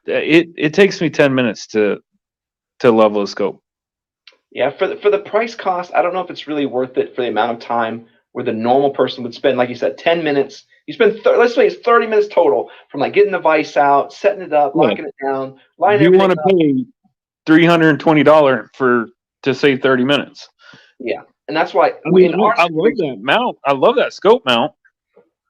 it takes me 10 minutes to level a scope. Yeah, for the price cost, I don't know if it's really worth it for the amount of time where the normal person would spend, like you said, 10 minutes. You spend, let's say it's 30 minutes total from like getting the vise out, setting it up, locking it down, lining You want everything to pay $320 to save 30 minutes. Yeah, and that's why I mean, I love that mount. I love that scope mount.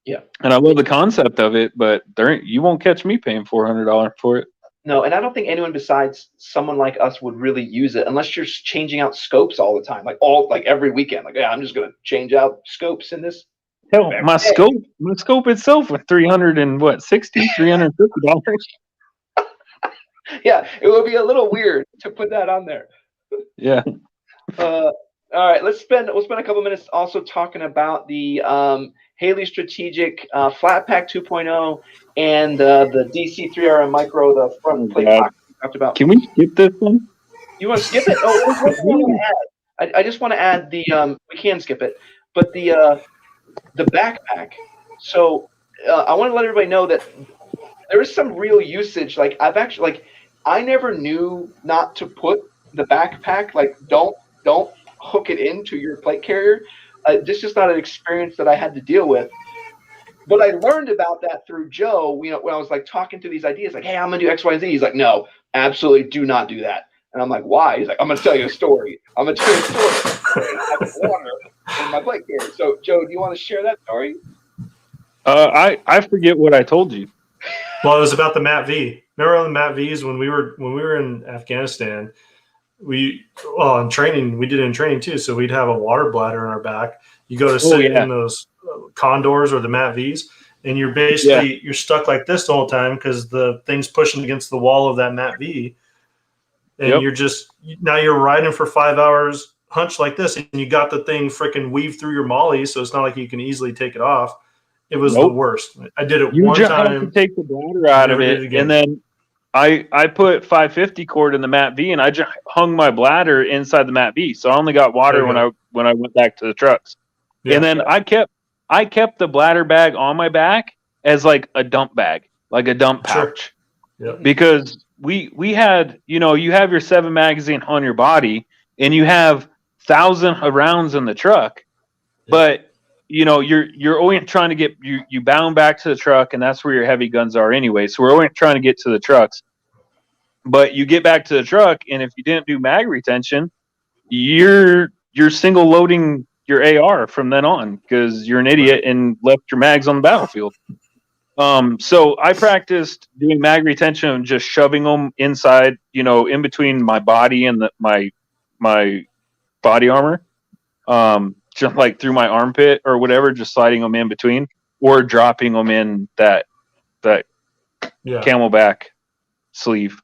Yeah, and I love the concept of it, but you won't catch me paying $400 for it. No, and I don't think anyone besides someone like us would really use it unless you're changing out scopes all the time, like every weekend. Like, yeah, I'm just gonna change out scopes in this. Hell, my scope itself was $350. Yeah, it would be a little weird to put that on there. Yeah. All right, we'll spend a couple minutes also talking about the Haley Strategic Flatpack 2.0 and the DC3RM Micro, the front plate pocket we talked about. Can we skip this one? You want to skip it? Oh, there's one thing I want to add. I just want to add the we can skip it, but the backpack. So I want to let everybody know that there is some real usage. Like I never knew not to put the backpack. Like don't hook it into your plate carrier. This is not an experience that I had to deal with. But I learned about that through Joe. You know, when I was like talking through these ideas, like, hey, I'm gonna do X, Y, and Z. He's like, no, absolutely do not do that. And I'm like, why? He's like, I'm gonna tell you a story. I have water in my plate carrier. So, Joe, do you want to share that story? I forget what I told you. Well, it was about the MAT V. Remember the MAT Vs when we were in Afghanistan? In training, we did it in training too. So we'd have a water bladder in our back. You go to sit in those condors or the MAT Vs, and you're basically you're stuck like this the whole time because the thing's pushing against the wall of that MAT V, and you're riding for 5 hours hunched like this, and you got the thing freaking weave through your molly, so it's not like you can easily take it off. It was the worst. I did it one time. You have to take the bladder out of it, and then I put 550 cord in the MAT V, and I just hung my bladder inside the MAT V, so I only got water when I went back to the trucks. Yeah. And then I kept the bladder bag on my back as like a dump bag, like a dump pouch, because we had, you have your 7 magazine on your body, and you have 1,000 rounds in the truck, but you're always trying to get you bound back to the truck, and that's where your heavy guns are anyway. So we're always trying to get to the trucks, but you get back to the truck, and if you didn't do mag retention, you're single loading your AR from then on because you're an idiot and left your mags on the battlefield. So I practiced doing mag retention and just shoving them inside, in between my body and my body armor. Just like through my armpit or whatever, just sliding them in between or dropping them in that camelback sleeve.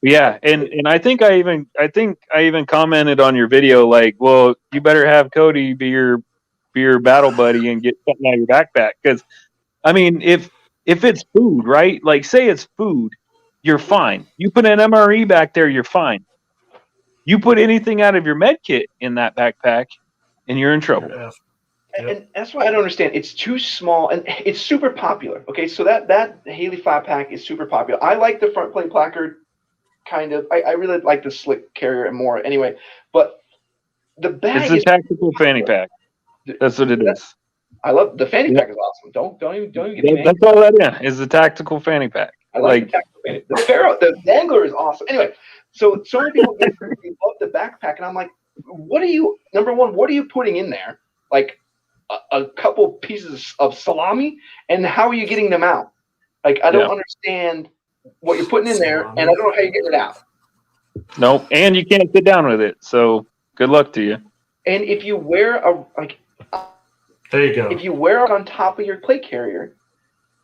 Yeah. And I think I even commented on your video, like, well, you better have Cody be your battle buddy and get something out of your backpack. Cause I mean, if it's food, right? Like say it's food, you're fine. You put an MRE back there, you're fine. You put anything out of your med kit in that backpack, and you're in trouble. And that's why I don't understand. It's too small, and it's super popular. Okay, so that Haley Flatpack is super popular. I like the front plate placard, kind of. I really like the slick carrier and more. Anyway, but the bag is a tactical fanny pack. That's what it is. I love the fanny pack. Is awesome. Don't even get me. That's all that is a tactical fanny pack. I like the tactical fanny. The Ferro, the Dangler is awesome. Anyway. So many people love the backpack, and I'm like, number one, what are you putting in there? Like a couple pieces of salami, and how are you getting them out? Like, I don't understand what you're putting in there, and I don't know how you're getting it out. Nope, and you can't sit down with it, so good luck to you. And if you wear there you go. If you wear it on top of your plate carrier,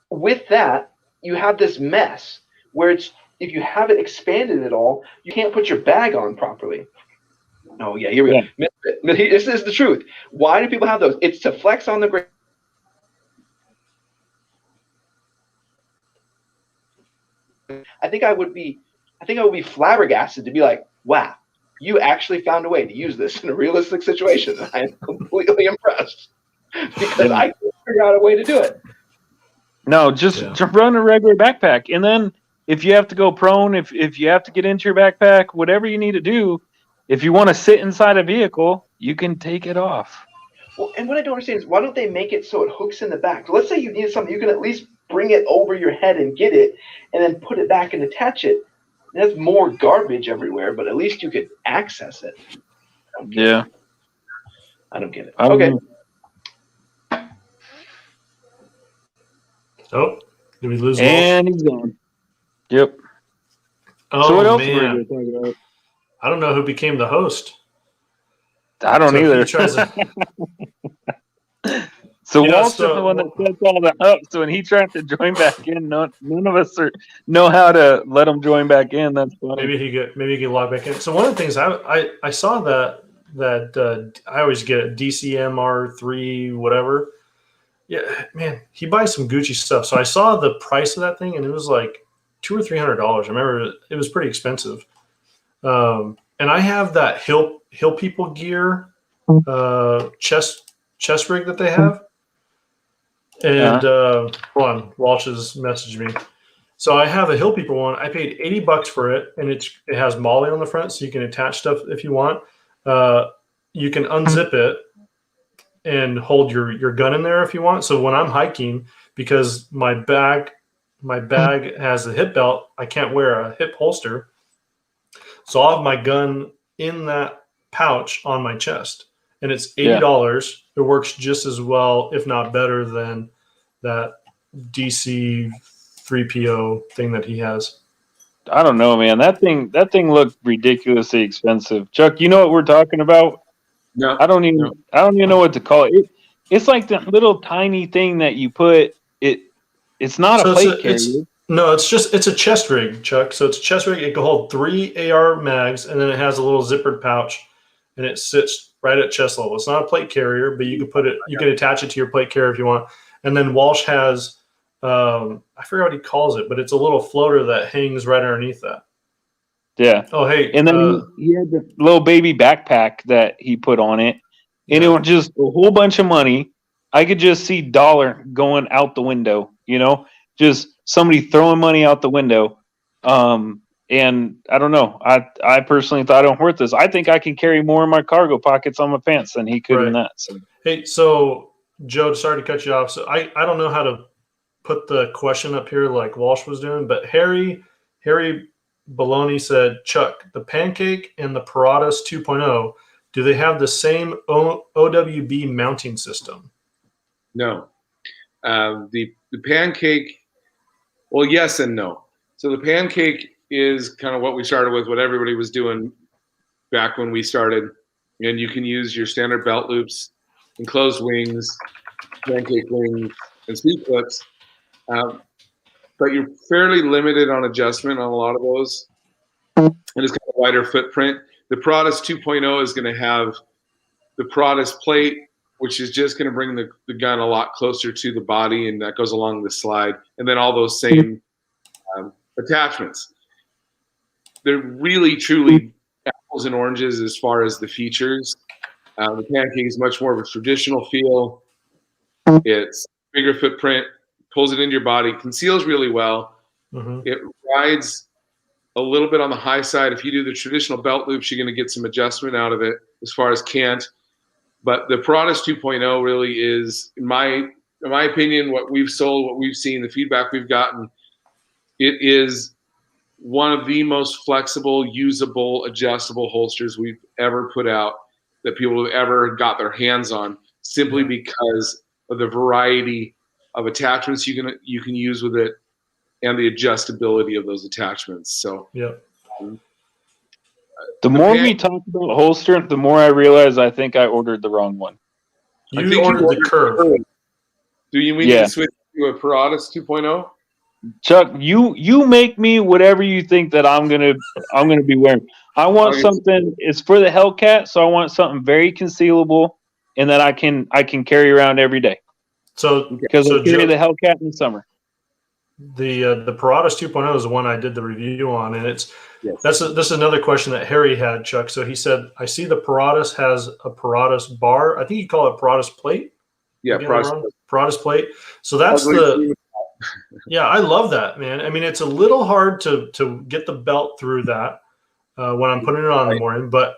with that, you have this mess where if you have it expanded at all, you can't put your bag on properly. Oh, yeah, here we go. This is the truth. Why do people have those? It's to flex on the ground. I think I would be flabbergasted to be like, wow, you actually found a way to use this in a realistic situation. And I am completely impressed because I couldn't figure out a way to do it. No, just run a regular backpack. And then if you have to go prone, if you have to get into your backpack, whatever you need to do, if you want to sit inside a vehicle, you can take it off. Well, and what I don't understand is why don't they make it so it hooks in the back? So let's say you need something, you can at least bring it over your head and get it, and then put it back and attach it. There's more garbage everywhere, but at least you could access it. Yeah. I don't get it. Okay. Oh, did we lose And he's gone. Yep. Oh, so what else man. were we talking about? I don't know who became the host. I don't either. So Walt's the one that sets all that up. So when he tries to join back in, none of us know how to let him join back in. That's funny. Maybe he get logged back in. So one of the things I saw that I always get DCMR3 whatever. Yeah, man, he buys some Gucci stuff. So I saw the price of that thing, and it was like $200 or $300. I remember it was pretty expensive. And I have that Hill People gear chest rig that they have. And hold on, Walsh has messaged me. So I have a Hill People one. I paid $80 for it, and it has MOLLE on the front, so you can attach stuff if you want. You can unzip it and hold your gun in there if you want. So when I'm hiking, because my bag has a hip belt, I can't wear a hip holster. So I'll have my gun in that pouch on my chest, and it's $80. It works just as well, if not better, than that DC 3PO thing that he has. I don't know, man. That thing looked ridiculously expensive. Chuck, you know what we're talking about? No, I don't even know what to call it. It's like that little tiny thing that you put it. It's not a plate carrier. It's a chest rig, Chuck. So it's a chest rig. It can hold 3 AR mags, and then it has a little zippered pouch, and it sits right at chest level. It's not a plate carrier, but you can put it. You can attach it to your plate carrier if you want. And then Walsh has, I forget what he calls it, but it's a little floater that hangs right underneath that. Yeah. Oh, hey. And then he had the little baby backpack that he put on it, and it was just a whole bunch of money. I could just see dollar going out the window, just somebody throwing money out the window. And I don't know. I personally thought it was worth this. I think I can carry more in my cargo pockets on my pants than he could in that. So. Hey, so Joe, sorry to cut you off. So I don't know how to put the question up here like Walsh was doing, but Harry Baloney said, Chuck, the Pancake and the Paratus 2.0, do they have the same OWB mounting system? No. The Pancake, well, yes and no. So the Pancake is kind of what we started with, what everybody was doing back when we started. And you can use your standard belt loops, enclosed wings, Pancake wings, and seat clips. But you're fairly limited on adjustment on a lot of those. And it's got a wider footprint. The Paratus 2.0 is going to have the Paratus plate, which is just going to bring the gun a lot closer to the body, and that goes along the slide. And then all those same attachments. They're really, truly apples and oranges as far as the features. The Pancake is much more of a traditional feel. It's bigger footprint, pulls it into your body, conceals really well. Mm-hmm. It rides a little bit on the high side. If you do the traditional belt loops, you're going to get some adjustment out of it as far as cant. But the Paratus 2.0 really is, in my opinion, what we've sold, what we've seen, the feedback we've gotten, it is one of the most flexible, usable, adjustable holsters we've ever put out that people have ever got their hands on, simply because of the variety of attachments you can use with it and the adjustability of those attachments. So the more we talk about holster, the more I realize I think I ordered the wrong one. You ordered the Curve. Do you mean to switch to a Paratus 2.0? Chuck, you make me whatever you think that I'm gonna be wearing. I want something. It's for the Hellcat, so I want something very concealable and that I can carry around every day. So because I carry the Hellcat in the summer. The Paratus 2.0 is the one I did the review on, and Yes. This is another question that Harry had, Chuck. So he said, I see the Paratus has a Paratus bar. I think you call it Paratus plate. Yeah, Paratus plate. So that's yeah, I love that, man. I mean, it's a little hard to get the belt through that when I'm putting it on in the morning, but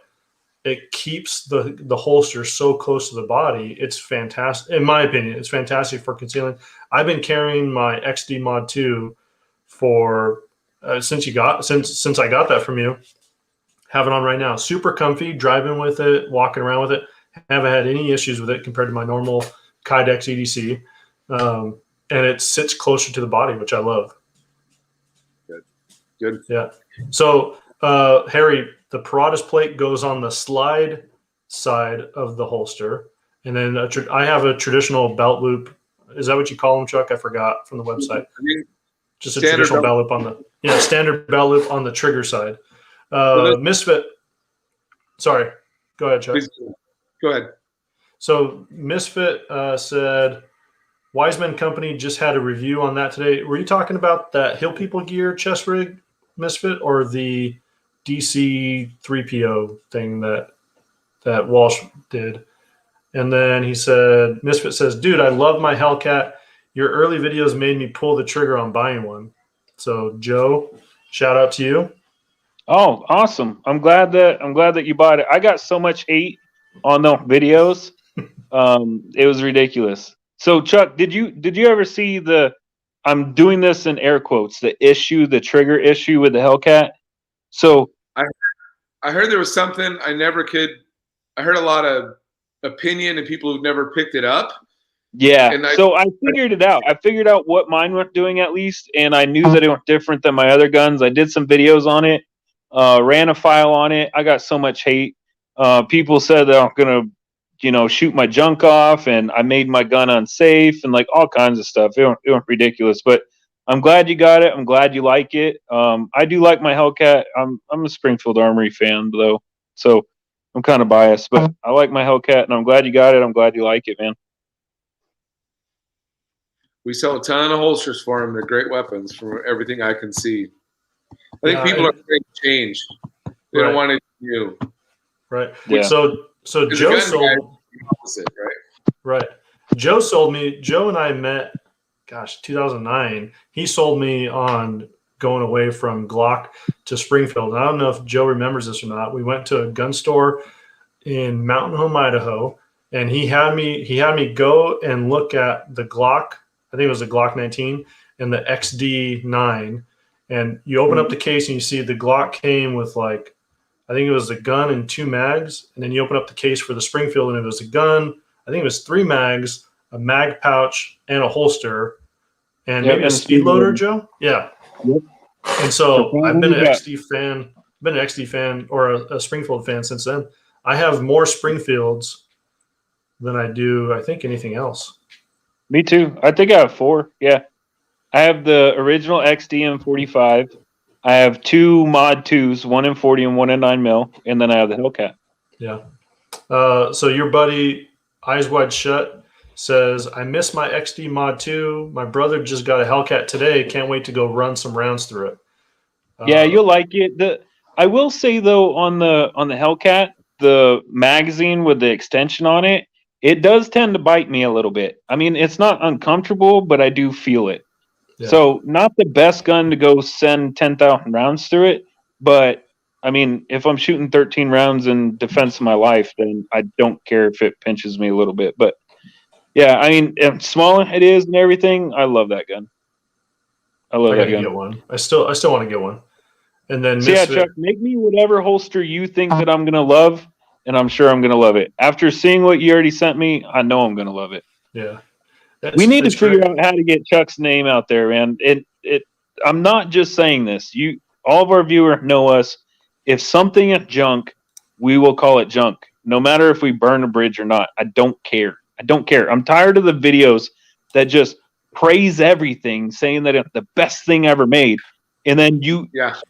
it keeps the holster so close to the body. It's fantastic. In my opinion, it's fantastic for concealing. I've been carrying my XD Mod 2 for since I got that from you. Have it on right now. Super comfy, driving with it, walking around with it. Haven't had any issues with it compared to my normal Kydex EDC. And it sits closer to the body, which I love. Good. Yeah. So, Harry, the Paratus plate goes on the slide side of the holster. And then I have a traditional belt loop. Is that what you call them, Chuck? I forgot from the website. Just a traditional belt loop on the standard belt loop on the trigger side. Misfit. Sorry. Go ahead, Chuck. Please, go ahead. So Misfit said Wiseman Company just had a review on that today. Were you talking about that Hill People Gear chest rig, Misfit, or the DC3PO thing that Walsh did? And then he said, Misfit says, dude, I love my Hellcat. Your early videos made me pull the trigger on buying one. So Joe, shout out to you. Oh, awesome. I'm glad that you bought it. I got so much hate on the videos. It was ridiculous. So Chuck, did you ever see I'm doing this in air quotes, the trigger issue with the Hellcat? So I heard there was something I heard a lot of opinion and people who've never picked it up. Yeah. So I figured it out. I figured out what mine was doing at least, and I knew that it was different than my other guns. I did some videos on it, ran a file on it. I got so much hate. People said that I'm gonna shoot my junk off, and I made my gun unsafe, and like all kinds of stuff. It was ridiculous, but I'm glad you got it. I'm glad you like it. I do like my Hellcat. I'm a Springfield Armory fan though, so I'm kind of biased, but I like my Hellcat, and I'm glad you got it. I'm glad you like it, man. We sell a ton of holsters for them. They're great weapons from everything I can see. I think people are going to change. They don't want it new. Right. Yeah. So Joe sold. Opposite, right. Joe sold me. Joe and I met, 2009. He sold me on going away from Glock to Springfield. And I don't know if Joe remembers this or not. We went to a gun store in Mountain Home, Idaho, and he had me go and look at the Glock. I think it was the Glock 19 and the XD9. And you open up the case and you see the Glock came with I think it was a gun and 2 mags. And then you open up the case for the Springfield and it was a gun. I think it was 3 mags, a mag pouch, and a holster. And maybe a speed loader, Joe? Yeah. Yep. And so I've been an XD fan or a Springfield fan since then. I have more Springfields than I do, I think, anything else. Me too. I think I have 4. Yeah. I have the original XD M45. I have 2 Mod 2s, one in 40 and one in 9mm, and then I have the Hellcat. Yeah. So your buddy, Eyes Wide Shut, says, I miss my XD Mod 2. My brother just got a Hellcat today. Can't wait to go run some rounds through it. Yeah, you'll like it. I will say, though, on the Hellcat, the magazine with the extension on it, it does tend to bite me a little bit. I mean, it's not uncomfortable, but I do feel it. Yeah. So not the best gun to go send 10,000 rounds through it. But, I mean, if I'm shooting 13 rounds in defense of my life, then I don't care if it pinches me a little bit. But, yeah, I mean, small it is and everything, I love that gun. I love that gun. Get one. I still want to get one. And then so yeah, Chuck, make me whatever holster you think that I'm going to love, and I'm sure I'm going to love it. After seeing what you already sent me, I know I'm going to love it. Yeah. We need to figure out how to get Chuck's name out there, man. I'm not just saying this. All of our viewers know us. If something is junk, we will call it junk. No matter if we burn a bridge or not. I don't care. I'm tired of the videos that just praise everything, saying that it's the best thing ever made. And then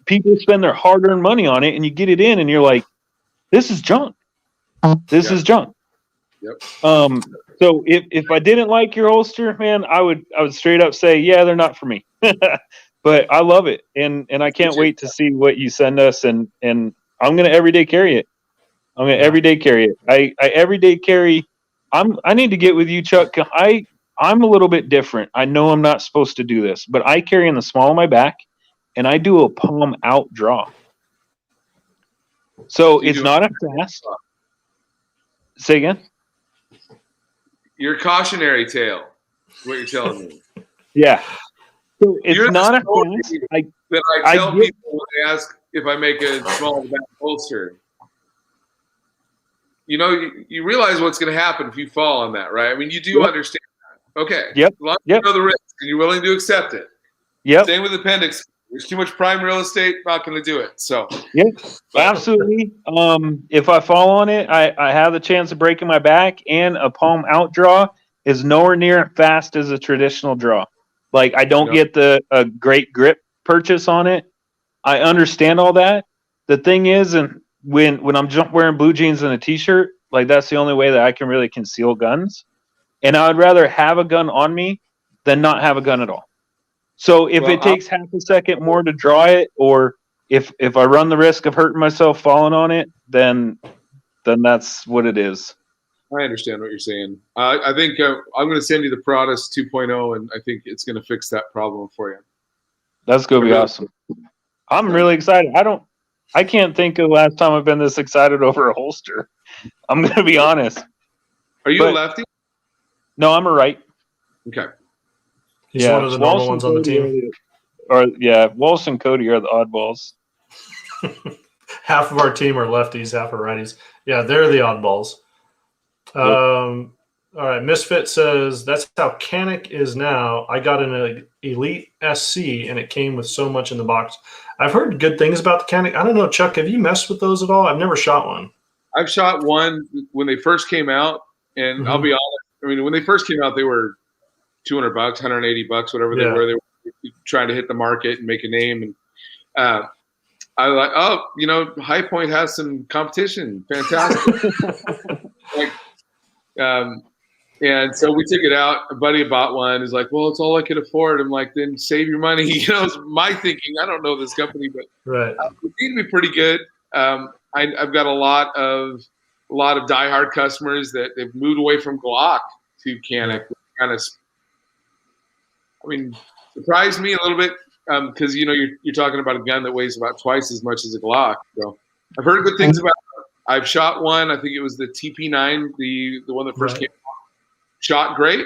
people spend their hard-earned money on it, and you get it in, and you're like, this is junk. This is junk. Yep. So if I didn't like your holster, man, I would straight up say, yeah, they're not for me. but I love it, and I can't wait to see what you send us, and I'm gonna everyday carry it. I'm gonna everyday carry it. I everyday carry. I need to get with you, Chuck. I'm a little bit different. I know I'm not supposed to do this, but I carry in the small of my back, and I do a palm out draw. So it's not a fast. Say again. Your cautionary tale. What you're telling me. Yeah. So it's You're not a story fast. that I tell people when they ask if I make a small back holster. You know, you realize what's going to happen if you fall on that, right? I mean, you do understand that. Okay. Yep. As long as you know the risk and you're willing to accept it. Yep. Same with appendix. There's too much prime real estate, not going to do it. So. Yeah, absolutely. If I fall on it, I have the chance of breaking my back, and a palm out draw is nowhere near fast as a traditional draw. Like, I don't get a great grip purchase on it. I understand all that. The thing is, and when I'm wearing blue jeans and a t-shirt, like, that's the only way that I can really conceal guns. And I would rather have a gun on me than not have a gun at all. So if it takes half a second more to draw it, or if I run the risk of hurting myself falling on it, then that's what it is. I understand what you're saying. I think I'm going to send you the Paratus 2.0, and I think it's going to fix that problem for you. That's going to be awesome. I'm really excited. I can't think of the last time I've been this excited over a holster. I'm going to be honest. Are you a lefty? No, I'm a right. Okay. He's one of the normal ones on the team. Walsh and Cody are the oddballs. Half of our team are lefties, half are righties. Yeah, they're the oddballs. All right, Misfit says, that's how Canic is now. I got an Elite SC, and it came with so much in the box. I've heard good things about the Canic. I don't know, Chuck, have you messed with those at all? I've never shot one. I've shot one when they first came out, and I'll be honest. I mean, when they first came out, they were $200, $180, whatever they were. They were trying to hit the market and make a name. And I was like, High Point has some competition. Fantastic. And so we took it out. A buddy bought one. He's like, well, it's all I could afford. I'm like, then save your money. It's my thinking. I don't know this company, but it seemed to be pretty good. I've got a lot of diehard customers that have moved away from Glock to Canic. Kind of, surprised me a little bit because you're talking about a gun that weighs about twice as much as a Glock. So I've heard good things about it. I've shot one. I think it was the TP9, the one that first came out. Shot great,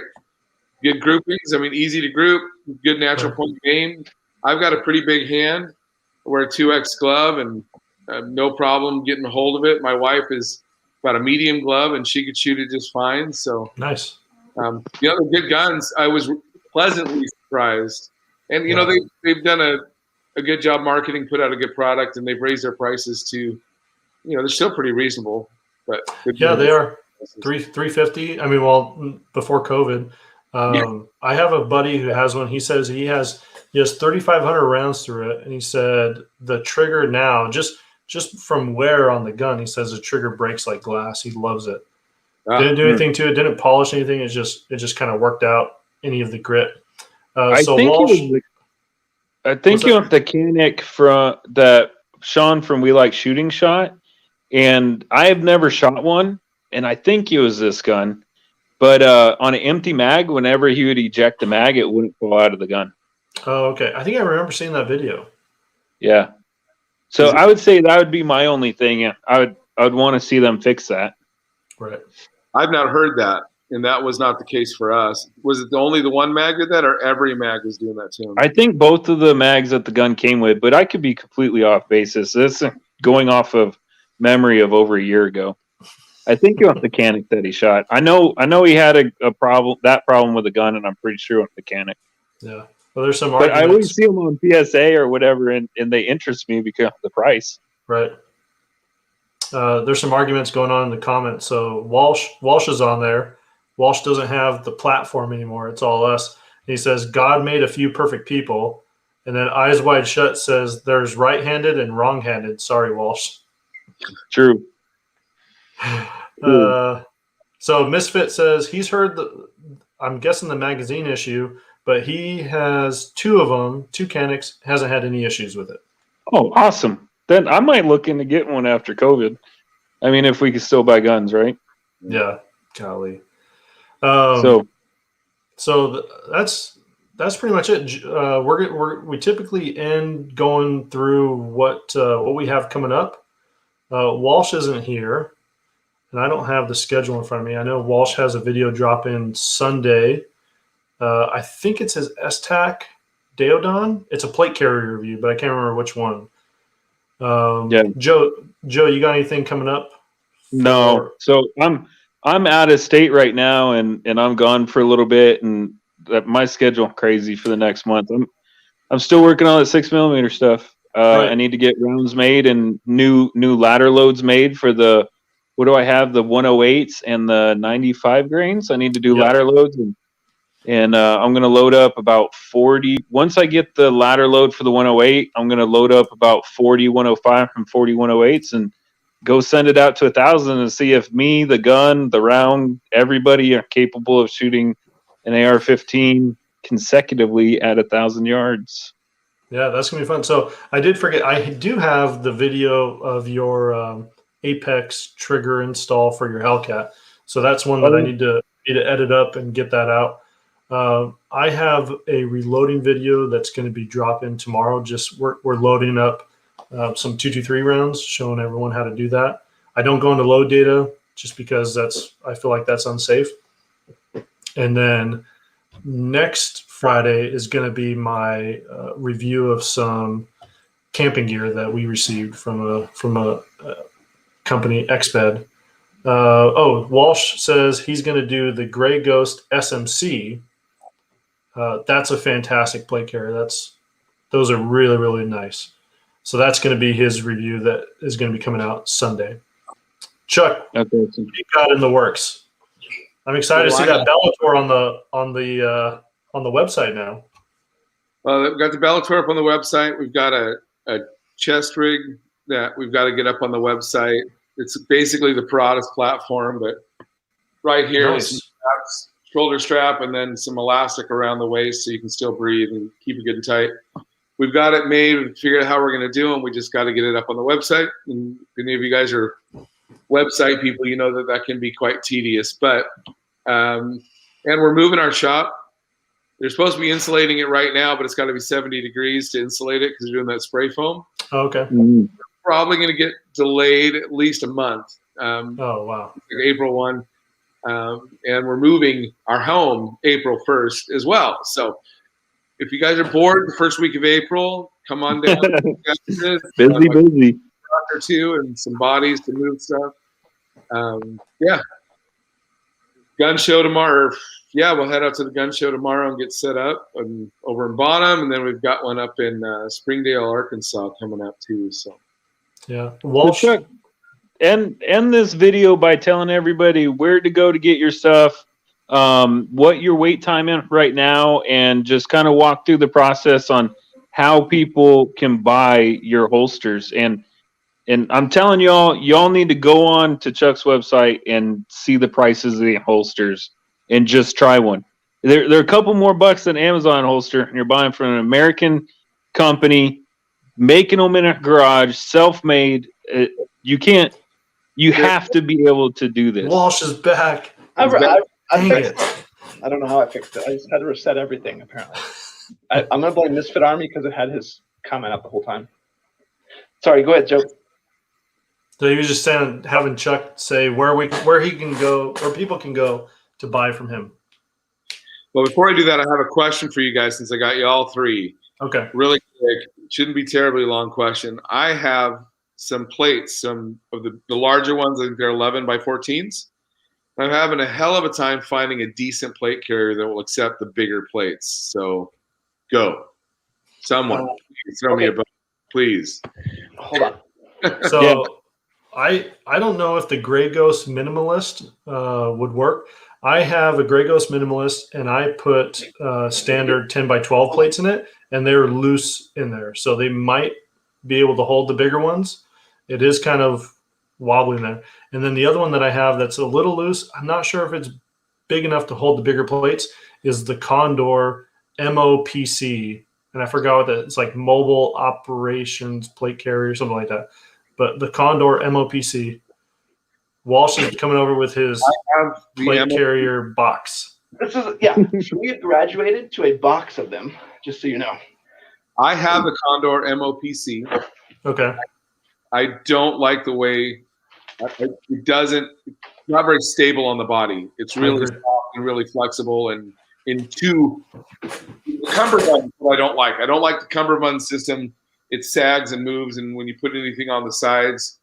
good groupings. Easy to group, good natural point game. I've got a pretty big hand. I wear a 2X glove and no problem getting a hold of it. My wife is about a medium glove and she could shoot it just fine. So nice. They're good guns. I was pleasantly surprised. And, they've done a good job marketing, put out a good product, and they've raised their prices to, they're still pretty reasonable. But they are. $350. Before COVID. I have a buddy who has one. He says he has 3,500 rounds through it, and he said the trigger now, just from wear on the gun, he says the trigger breaks like glass. He loves it. Didn't do anything to it. Didn't polish anything. It just kind of worked out any of the grit. I think you have the Canic from that Sean from We Like Shooting shot, and I have never shot one, and I think it was this gun, but on an empty mag, whenever he would eject the mag, it wouldn't fall out of the gun. Oh, okay. I think I remember seeing that video. Yeah. So I would say that would be my only thing. I would want to see them fix that. Right. I've not heard that, and that was not the case for us. Was it only the one mag did that, or every mag was doing that too? I think both of the mags that the gun came with, but I could be completely off basis. This is going off of memory of over a year ago. I think it was the Canic that he shot. I know he had a problem with the gun, and I'm pretty sure it was the Canic. Yeah. Well, there's some arguments. But I always see them on PSA or whatever, and they interest me because of the price. Right. There's some arguments going on in the comments. So Walsh is on there. Walsh doesn't have the platform anymore. It's all us. And he says, God made a few perfect people. And then Eyes Wide Shut says, there's right-handed and wrong-handed. Sorry, Walsh. True. So Misfit says he's heard I'm guessing the magazine issue but he has 2 of them, 2 Canics, hasn't had any issues with it. Oh, awesome. Then I might look into getting one after COVID. I mean, if we can still buy guns, right? Yeah, golly. So That's pretty much it. We typically end going through what we have coming up. Walsh isn't here, and I don't have the schedule in front of me. I know Walsh has a video drop in Sunday. I think it's his STAC Deodon. It's a plate carrier review, but I can't remember which one. yeah. Joe, you got anything coming up? No. So I'm out of state right now, and I'm gone for a little bit, and my schedule crazy for the next month. I'm still working on the 6mm stuff. Right. I need to get rounds made and new ladder loads made for the, what do I have? The 108s and the 95 grains. I need to do ladder loads, and I'm going to load up about 40. Once I get the ladder load for the 108, I'm going to load up about 40 105 and 40 108s and go send it out to 1,000 and see if me, the gun, the round, everybody are capable of shooting an AR-15 consecutively at 1,000 yards. Yeah, that's gonna be fun. So I did forget. I do have the video of your Apex trigger install for your Hellcat. So that's one that I need to edit up and get that out. I have a reloading video that's going to be dropping tomorrow. Just we're loading up some 223 rounds, showing everyone how to do that. I don't go into load data just because I feel like that's unsafe. And then next Friday is going to be my review of some camping gear that we received from a company, Xbed. Walsh says he's going to do the Gray Ghost SMC. That's a fantastic plate carrier. Those are really, really nice. So that's going to be his review that is going to be coming out Sunday. Chuck, what do you got in the works? I'm excited to see that Bellator on the website now. Well, we've got the Bellator up on the website. We've got a chest rig that we've got to get up on the website. It's basically the Paratus platform, but right here is some straps, shoulder strap, and then some elastic around the waist so you can still breathe and keep it good and tight. We've got it made. We've figured out how we're going to do them. We just got to get it up on the website. And if any of you guys are website people, you know that can be quite tedious. But and we're moving our shop. They're supposed to be insulating it right now, but it's got to be 70 degrees to insulate it because they're doing that spray foam. Oh, okay. We're probably going to get delayed at least a month. Oh, wow. April 1. And we're moving our home April 1st as well. So if you guys are bored the first week of April, come on down. busy. Or two and some bodies to move stuff. Yeah. Gun show tomorrow. Yeah, we'll head out to the gun show tomorrow and get set up over in Bonham, and then we've got one up in Springdale, Arkansas coming up too. So yeah, Walsh. So Chuck, end this video by telling everybody where to go to get your stuff, what your wait time is right now, and just kind of walk through the process on how people can buy your holsters. And I'm telling y'all need to go on to Chuck's website and see the prices of the holsters and just try one. They're a couple more bucks than Amazon holster, and you're buying from an American company, making them in a garage, self-made. You have to be able to do this. Walsh is back. I Dang it. I don't know how I fixed it. I just had to reset everything, apparently. I'm going to blame Misfit Army because it had his comment up the whole time. Sorry, go ahead, Joe. So he was just saying, having Chuck say where he can go, or people can go to buy from him. Well, before I do that, I have a question for you guys since I got you all three. Okay. Really quick. Shouldn't be terribly long question. I have some plates, some of the larger ones. I think they're 11 by 14s. I'm having a hell of a time finding a decent plate carrier that will accept the bigger plates. So go. Someone, please throw me a bone, please. Hold on. So Yeah. I don't know if the Gray Ghost Minimalist would work. I have a Gray Ghost Minimalist, and I put standard 10 by 12 plates in it, and they're loose in there. So they might be able to hold the bigger ones. It is kind of wobbling there. And then the other one that I have that's a little loose, I'm not sure if it's big enough to hold the bigger plates, is the Condor MOPC, and I forgot what that. It's like Mobile Operations Plate Carrier, something like that. But the Condor MOPC. Walsh is coming over with his plate carrier box. This is we have graduated to a box of them, just so you know. I have the Condor MOPC. Okay. I don't like the way it doesn't. It's not very stable on the body. It's really soft and really flexible, and the cummerbund. I don't like. I don't like the cummerbund system. It sags and moves, and when you put anything on the sides,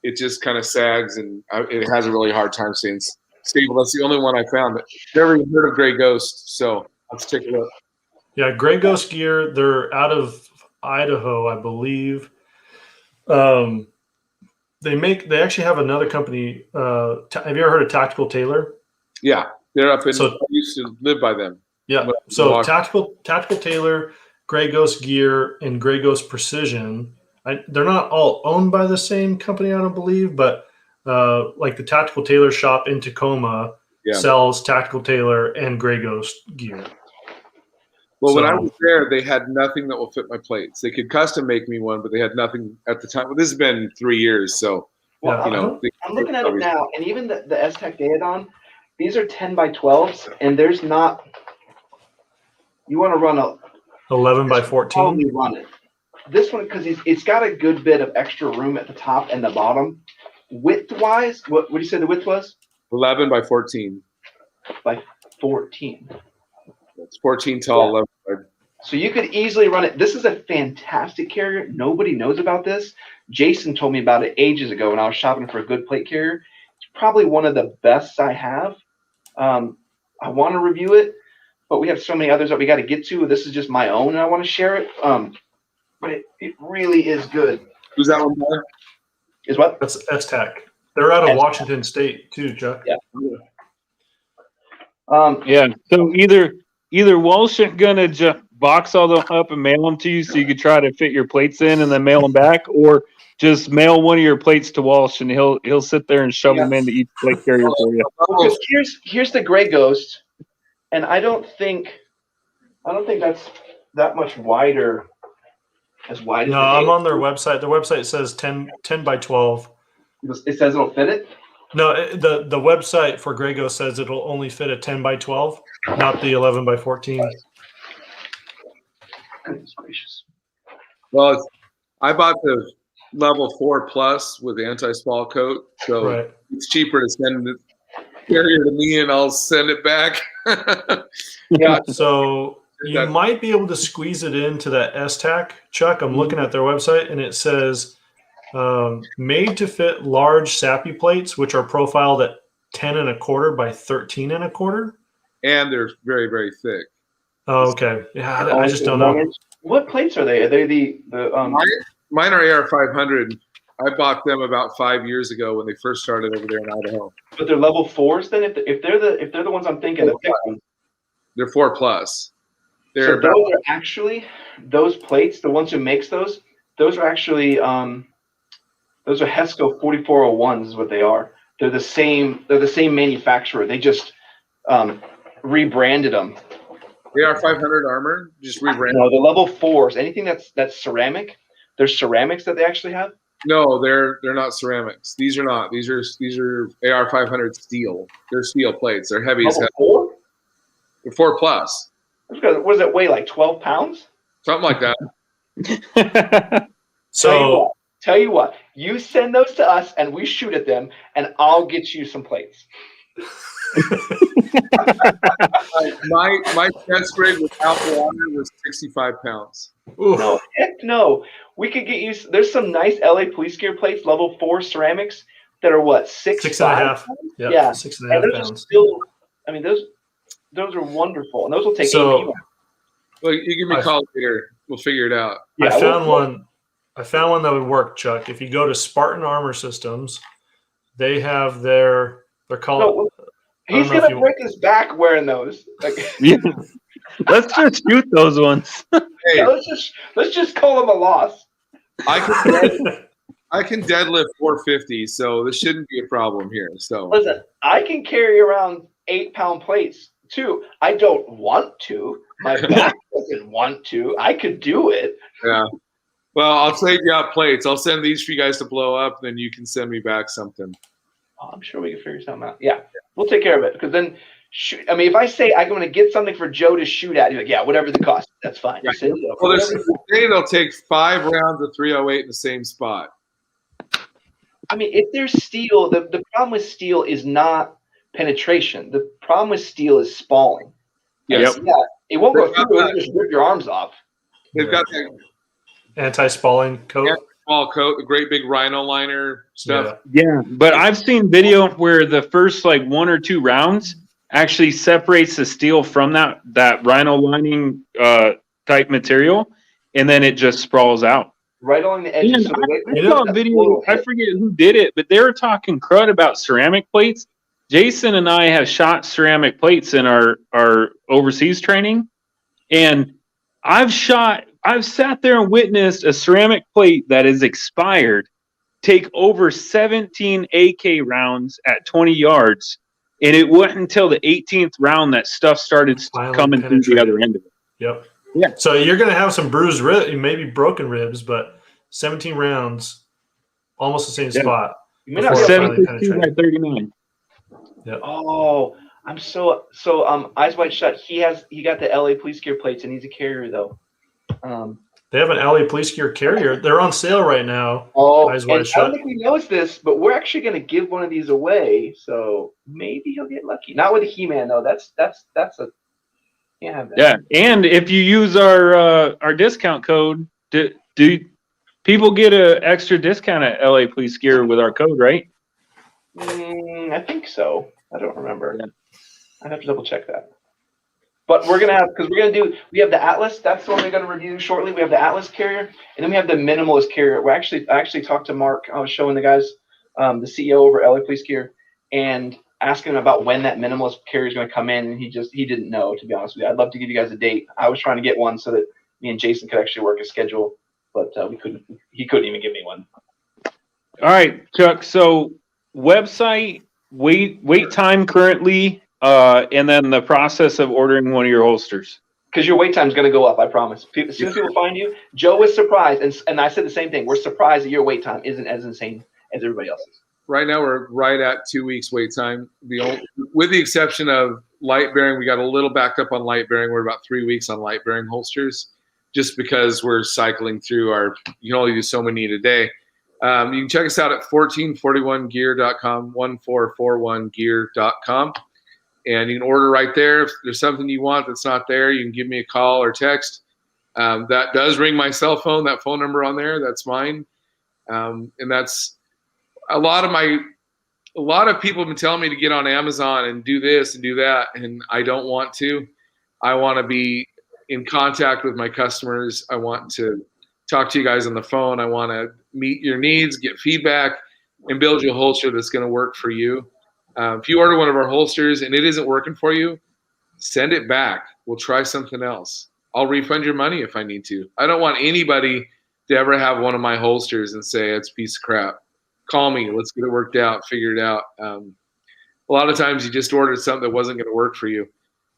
it just kind of sags, and it has a really hard time staying stable. That's the only one I found. Never even heard of Gray Ghost, so let's take a look. Yeah, Gray Ghost gear. They're out of Idaho, I believe. They actually have another company. Have you ever heard of Tactical Tailor? Yeah, they're up in. So I used to live by them. Yeah, so Tactical Tailor, Gray Ghost gear, and Gray Ghost Precision. They're not all owned by the same company, I don't believe, but like the Tactical Tailor shop in Tacoma sells Tactical Tailor and Gray Ghost gear. Well, when I was there, they had nothing that will fit my plates. They could custom make me one, but they had nothing at the time. Well, this has been 3 years, so I'm looking at it now, and even the S-Tech Daedon, these are 10 by 12s, and there's not. You want to run a 11 by 14. Probably run it. This one, because it's got a good bit of extra room at the top and the bottom. Width-wise, what did you say the width was? 11 by 14. By 14. It's 14 tall, 11 wide. So you could easily run it. This is a fantastic carrier. Nobody knows about this. Jason told me about it ages ago when I was shopping for a good plate carrier. It's probably one of the best I have. I want to review it, but we have so many others that we got to get to. This is just my own, and I want to share it. But it really is good. Who's that one by? Is what? That's S-Tech. They're out of Washington State too, Chuck. Yeah. So either Walsh is gonna just box all them up and mail them to you, so you could try to fit your plates in and then mail them back, or just mail one of your plates to Walsh and he'll sit there and shove them into each plate carrier for you. Because here's the Gray Ghost, and I don't think that's that much wider. As wide as I'm on their website. Their website says 10 by 12. It says it'll fit it? No, the website for Gray Ghost says it'll only fit a 10 by 12, not the 11 by 14. Goodness gracious. Well, I bought the level 4 plus with anti-spall coat, so it's cheaper to send the carrier to me and I'll send it back. Yeah, so you might be able to squeeze it into that S-Tac, Chuck. I'm looking at their website, and it says made to fit large SAPI plates, which are profiled at 10 1/4 by 13 1/4. And they're very, very thick. Oh, okay. Yeah, I just don't know. What plates are they? Are they the Mine are AR500. I bought them about 5 years ago when they first started over there in Idaho. But they're level 4s then? If they're the ones I'm thinking, the thick ones. They're 4 plus. So those are actually those plates. The ones who makes those are actually those are HESCO 4401s is what they are. They're the same manufacturer. They just rebranded them. AR500 armor just rebranded. No, the level 4s. Anything that's ceramic. There's ceramics that they actually have. No, they're not ceramics. These are not. These are AR500 steel. They're steel plates. They're heavy as hell. 4? They're 4 plus. What does it weigh? Like 12 pounds? Something like that. So tell you what, you send those to us and we shoot at them, and I'll get you some plates. my chest rig without the water was 65 pounds. No, heck no. We could get you. There's some nice LA police gear plates, level 4 ceramics that are what 6.5. Yeah, 6.5 pounds. Still, I mean those are wonderful, and those will take. Well, you give me a call later. We'll figure it out. Yeah, I found one that would work, Chuck. If you go to Spartan Armor Systems, they have they're called. No, he's gonna break his back wearing those. Yeah. Let's just shoot those ones. Hey, let's just call them a loss. I can deadlift 450, so this shouldn't be a problem here. So listen, I can carry around 8-pound plates too. I don't want to. My back doesn't want to. I could do it. Yeah. Well, I'll take you out plates. I'll send these for you guys to blow up, then you can send me back something. Oh, I'm sure we can figure something out. Yeah, we'll take care of it. Because then, if I say I'm going to get something for Joe to shoot at, you're like, yeah, whatever the cost, that's fine. Right. Say, Well, they'll take 5 rounds of 308 in the same spot. I mean, if there's steel, the problem with steel is not penetration. The problem with steel is spalling. Yes. Yeah, it won't go through. It'll just rip your arms off. They've got the anti-spalling coat. Small coat, the great big rhino liner stuff. Yeah, but I've seen video where the first like 1 or 2 rounds actually separates the steel from that rhino lining type material, and then it just sprawls out. Right along the edges. So I saw a video, I forget who did it, but they were talking crud about ceramic plates. Jason and I have shot ceramic plates in our overseas training, and I've sat there and witnessed a ceramic plate that is expired take over 17 AK rounds at 20 yards, and it wasn't until the 18th round that stuff started coming through the other end of it. Yep. Yeah. So you're going to have some bruised ribs, maybe broken ribs, but 17 rounds, almost the same spot. 762 by 39. Yep. Oh, I'm so Eyes Wide Shut. He got the LA Police Gear plates, and he's a carrier though. They have an LA Police Gear carrier. They're on sale right now. Oh, Eyes Wide I Shut. don't think he knows this, but we're actually going to give one of these away. So maybe he'll get lucky. Not with a He-Man though. That's a can't have that. Yeah, and if you use our discount code, do people get an extra discount at LA Police Gear with our code, right? I think so. I don't remember. Yeah. I'd have to double check that. But we're gonna have we have the Atlas. That's the one we're gonna review shortly. We have the Atlas carrier, and then we have the minimalist carrier. I actually talked to Mark. I was showing the guys, the CEO over LA Police Gear, and asking him about when that minimalist carrier is gonna come in, and he didn't know, to be honest with you. I'd love to give you guys a date. I was trying to get one so that me and Jason could actually work a schedule, but we couldn't. He couldn't even give me one. All right, Chuck. So website, wait time currently, and then the process of ordering one of your holsters. Because your wait time is going to go up, I promise. As soon as people find you, Joe was surprised, and I said the same thing. We're surprised that your wait time isn't as insane as everybody else's. Right now, we're right at 2 weeks wait time. With the exception of light bearing, we got a little backed up on light bearing. We're about 3 weeks on light bearing holsters, just because we're cycling through you can only do so many a day. You can check us out at 1441gear.com, 1441gear.com. And you can order right there. If there's something you want that's not there, you can give me a call or text. That does ring my cell phone. That phone number on there, that's mine. And that's a lot of people have been telling me to get on Amazon and do this and do that, and I don't want to. I want to be in contact with my customers. I want to talk to you guys on the phone. I want to meet your needs, get feedback, and build you a holster that's going to work for you. If you order one of our holsters and it isn't working for you, send it back. We'll try something else. I'll refund your money if I need to. I don't want anybody to ever have one of my holsters and say it's a piece of crap. Call me. Let's get it worked out, figure it out. A lot of times you just ordered something that wasn't going to work for you.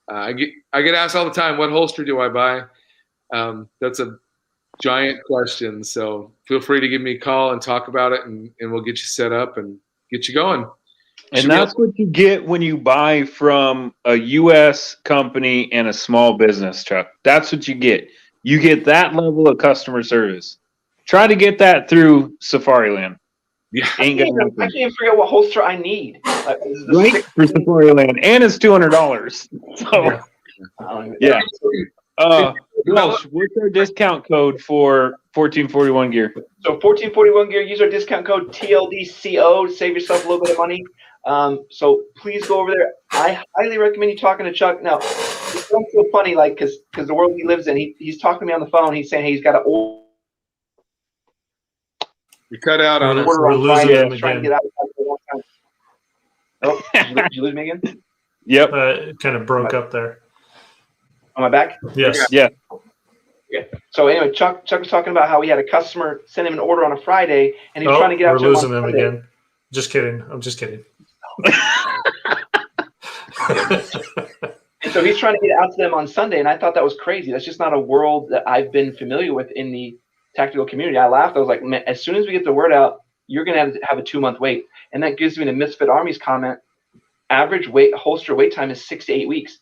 I get asked all the time, what holster do I buy? That's a giant question. So feel free to give me a call and talk about it, and we'll get you set up and get you going. And that's what you get when you buy from a U.S. company and a small business, Chuck. That's what you get. You get that level of customer service. Try to get that through Safariland. Yeah, I can't figure out what holster I need. Right for Safariland, and it's $200. So, yeah. Welsh, what's our discount code for 1441 gear? So 1441 gear, use our discount code TLDCO to save yourself a little bit of money. So please go over there. I highly recommend you talking to Chuck. Now, it's so funny, like, because the world he lives in, he's talking to me on the phone. He's saying, hey, he's got to order. You cut out on us. We're losing him trying to again. get out of the one time. Oh, did you lose me again? Yep. It kind of broke up there. Am I back? Yes. Yeah. Okay. So anyway, Chuck was talking about how he had a customer send him an order on a Friday, and he was trying to get out. We're losing them again. Just kidding. I'm just kidding. And So he's trying to get out to them on Sunday, and I thought that was crazy. That's just not a world that I've been familiar with in the tactical community. I laughed. I was like, man, as soon as we get the word out, you're going to have a 2-month wait. And that gives me the Misfit Armies comment. Average holster wait time is 6 to 8 weeks.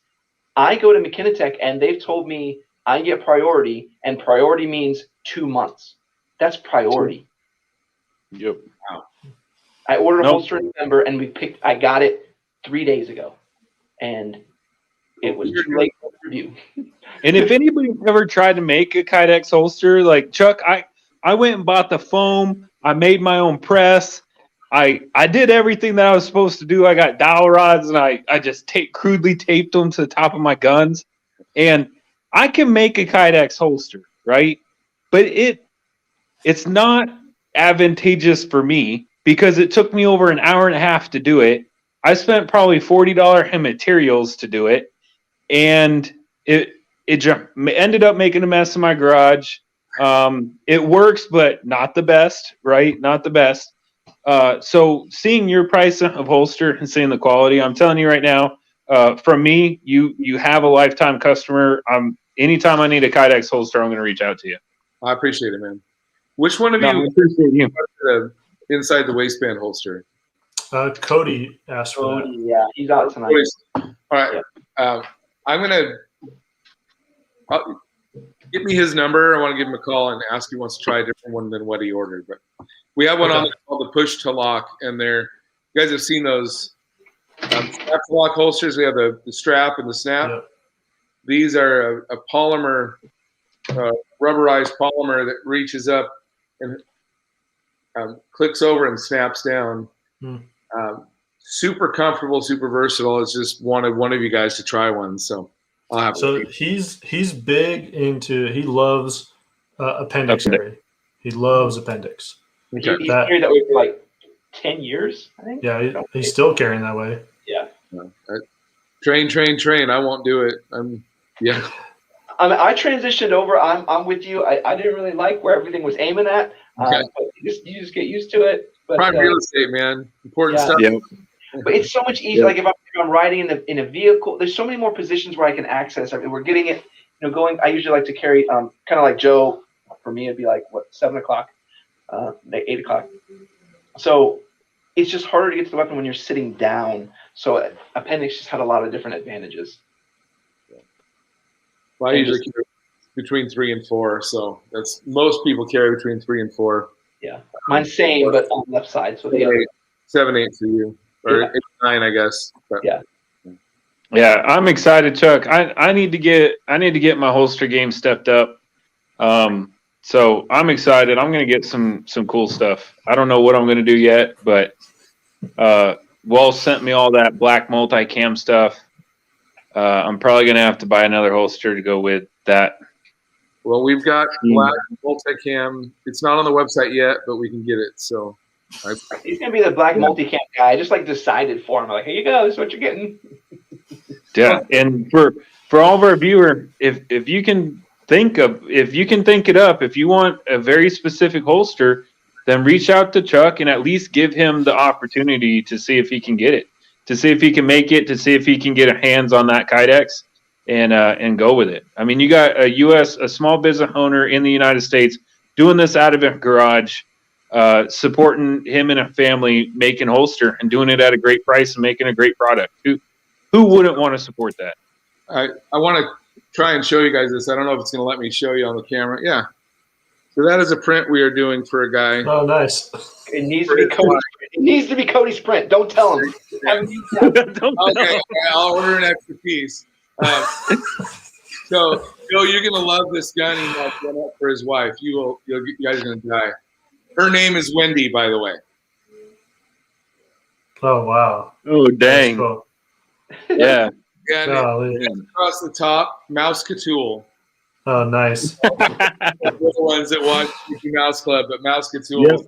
I go to McKinney, and they've told me I get priority, and priority means 2 months. That's priority. Yep. Wow. I ordered a holster in November, and I got it 3 days ago, and it was too late for review. And if anybody ever tried to make a Kydex holster, like Chuck, I went and bought the foam. I made my own press. I did everything that I was supposed to do. I got dowel rods, and I just crudely taped them to the top of my guns. And I can make a Kydex holster, right? But it's not advantageous for me because it took me over an hour and a half to do it. I spent probably $40 in materials to do it, and it ended up making a mess in my garage. It works, but not the best, right? Not the best. So seeing your price of holster and seeing the quality, I'm telling you right now, from me, you have a lifetime customer. Anytime I need a Kydex holster, I'm going to reach out to you. I appreciate it, man. Which one of I appreciate you. Inside the waistband holster? Cody asked for that. Yeah, he's out tonight. All right. Yeah. I'm going to give me his number. I want to give him a call and ask if he wants to try a different one than what he ordered. But we have one on there called the push to lock, and you guys have seen those strap to lock holsters. We have the strap and the snap. Yeah. These are a polymer, rubberized polymer that reaches up and clicks over and snaps down. Super comfortable, super versatile. It's just wanted one of you guys to try one, so I'll have. So he's big into. He loves appendix. He loves appendix. Okay. He's carried that way for like 10 years, I think. Yeah, he's still carrying that way. Yeah. Train. I won't do it. Yeah. I transitioned over. I'm with you. I didn't really like where everything was aiming at. Okay. But you just get used to it. But, prime real estate, man. Important stuff. Yeah. But it's so much easier. Like if I'm riding in a vehicle, there's so many more positions where I can access. I mean, we're getting it. Going. I usually like to carry kind of like Joe. For me, it'd be like 7 o'clock, 8 o'clock. So it's just harder to get to the weapon when you're sitting down. So appendix just had a lot of different advantages. Well, I usually carry between 3 and 4, so that's most people carry between 3 and 4. Yeah, mine's same, but on the left side. So the other 7, 8 for you, or 8, 9, I guess. But. Yeah. Yeah, I'm excited, Chuck. I need to get my holster game stepped up. So I'm excited. I'm going to get some cool stuff. I don't know what I'm going to do yet, but Wall sent me all that black multicam stuff. I'm probably going to have to buy another holster to go with that. Well, we've got black multicam. It's not on the website yet, but we can get it. So he's going to be the black multicam guy. I just decided for him. I'm like, here you go. This is what you're getting. Yeah, and for all of our viewers, if you can think it up, if you want a very specific holster, then reach out to Chuck and at least give him the opportunity to see if he can get it, to see if he can make it, to see if he can get a hands on that Kydex and go with it. I mean, you got a small business owner in the United States doing this out of a garage, supporting him and a family making holster and doing it at a great price and making a great product. Who wouldn't want to support that? I want to try and show you guys this. I don't know if it's going to let me show you on the camera. Yeah. So that is a print we are doing for a guy. Oh, nice. It needs to be Cody's print. Don't tell him. Okay, I'll order an extra piece. So, Joe, you're going to love this gun he has done up for his wife. You guys are going to die. Her name is Wendy, by the way. Oh, wow. Oh, dang. Cool. Yeah. And across the top, Mouse Catool. Oh, nice. We're the ones that watch Mickey Mouse Club, but Mouse Catool. Yep.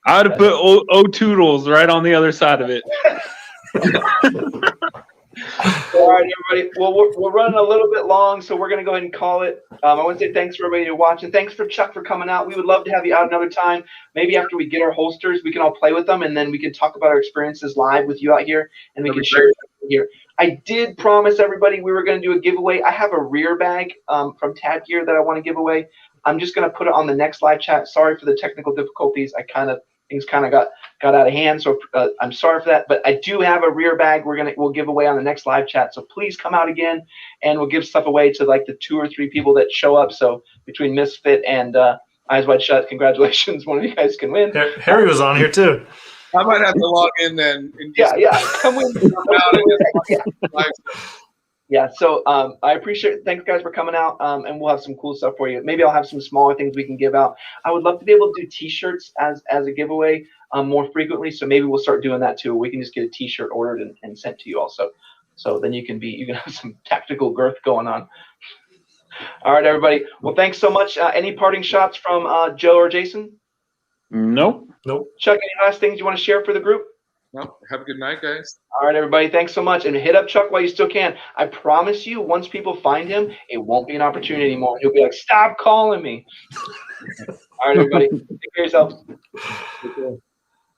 I would have put O-Toodles right on the other side of it. All right, everybody. Well, we're running a little bit long, so we're going to go ahead and call it. I want to say thanks for everybody watching. Thanks for Chuck for coming out. We would love to have you out another time. Maybe after we get our holsters, we can all play with them, and then we can talk about our experiences live with you out here, and we can share here. I did promise everybody we were going to do a giveaway. I have a rear bag from Tab Gear that I want to give away. I'm just going to put it on the next live chat. Sorry for the technical difficulties. Things kind of got out of hand, so I'm sorry for that. But I do have a rear bag we'll give away on the next live chat. So please come out again, and we'll give stuff away to like the 2 or 3 people that show up. So between Misfit and Eyes Wide Shut, congratulations, one of you guys can win. Harry was on here too. I might have to log in then. And Come win. Yeah, so I appreciate it. Thanks, guys, for coming out, and we'll have some cool stuff for you. Maybe I'll have some smaller things we can give out. I would love to be able to do T-shirts as a giveaway more frequently, so maybe we'll start doing that too. We can just get a T-shirt ordered and sent to you also. So then you can have some tactical girth going on. All right, everybody. Well, thanks so much. Any parting shots from Joe or Jason? Nope. Chuck, any last things you want to share for the group? Well, have a good night, guys. All right, everybody. Thanks so much. And hit up Chuck while you still can. I promise you, once people find him, it won't be an opportunity anymore. He'll be like, stop calling me. All right, everybody. Take care of yourselves.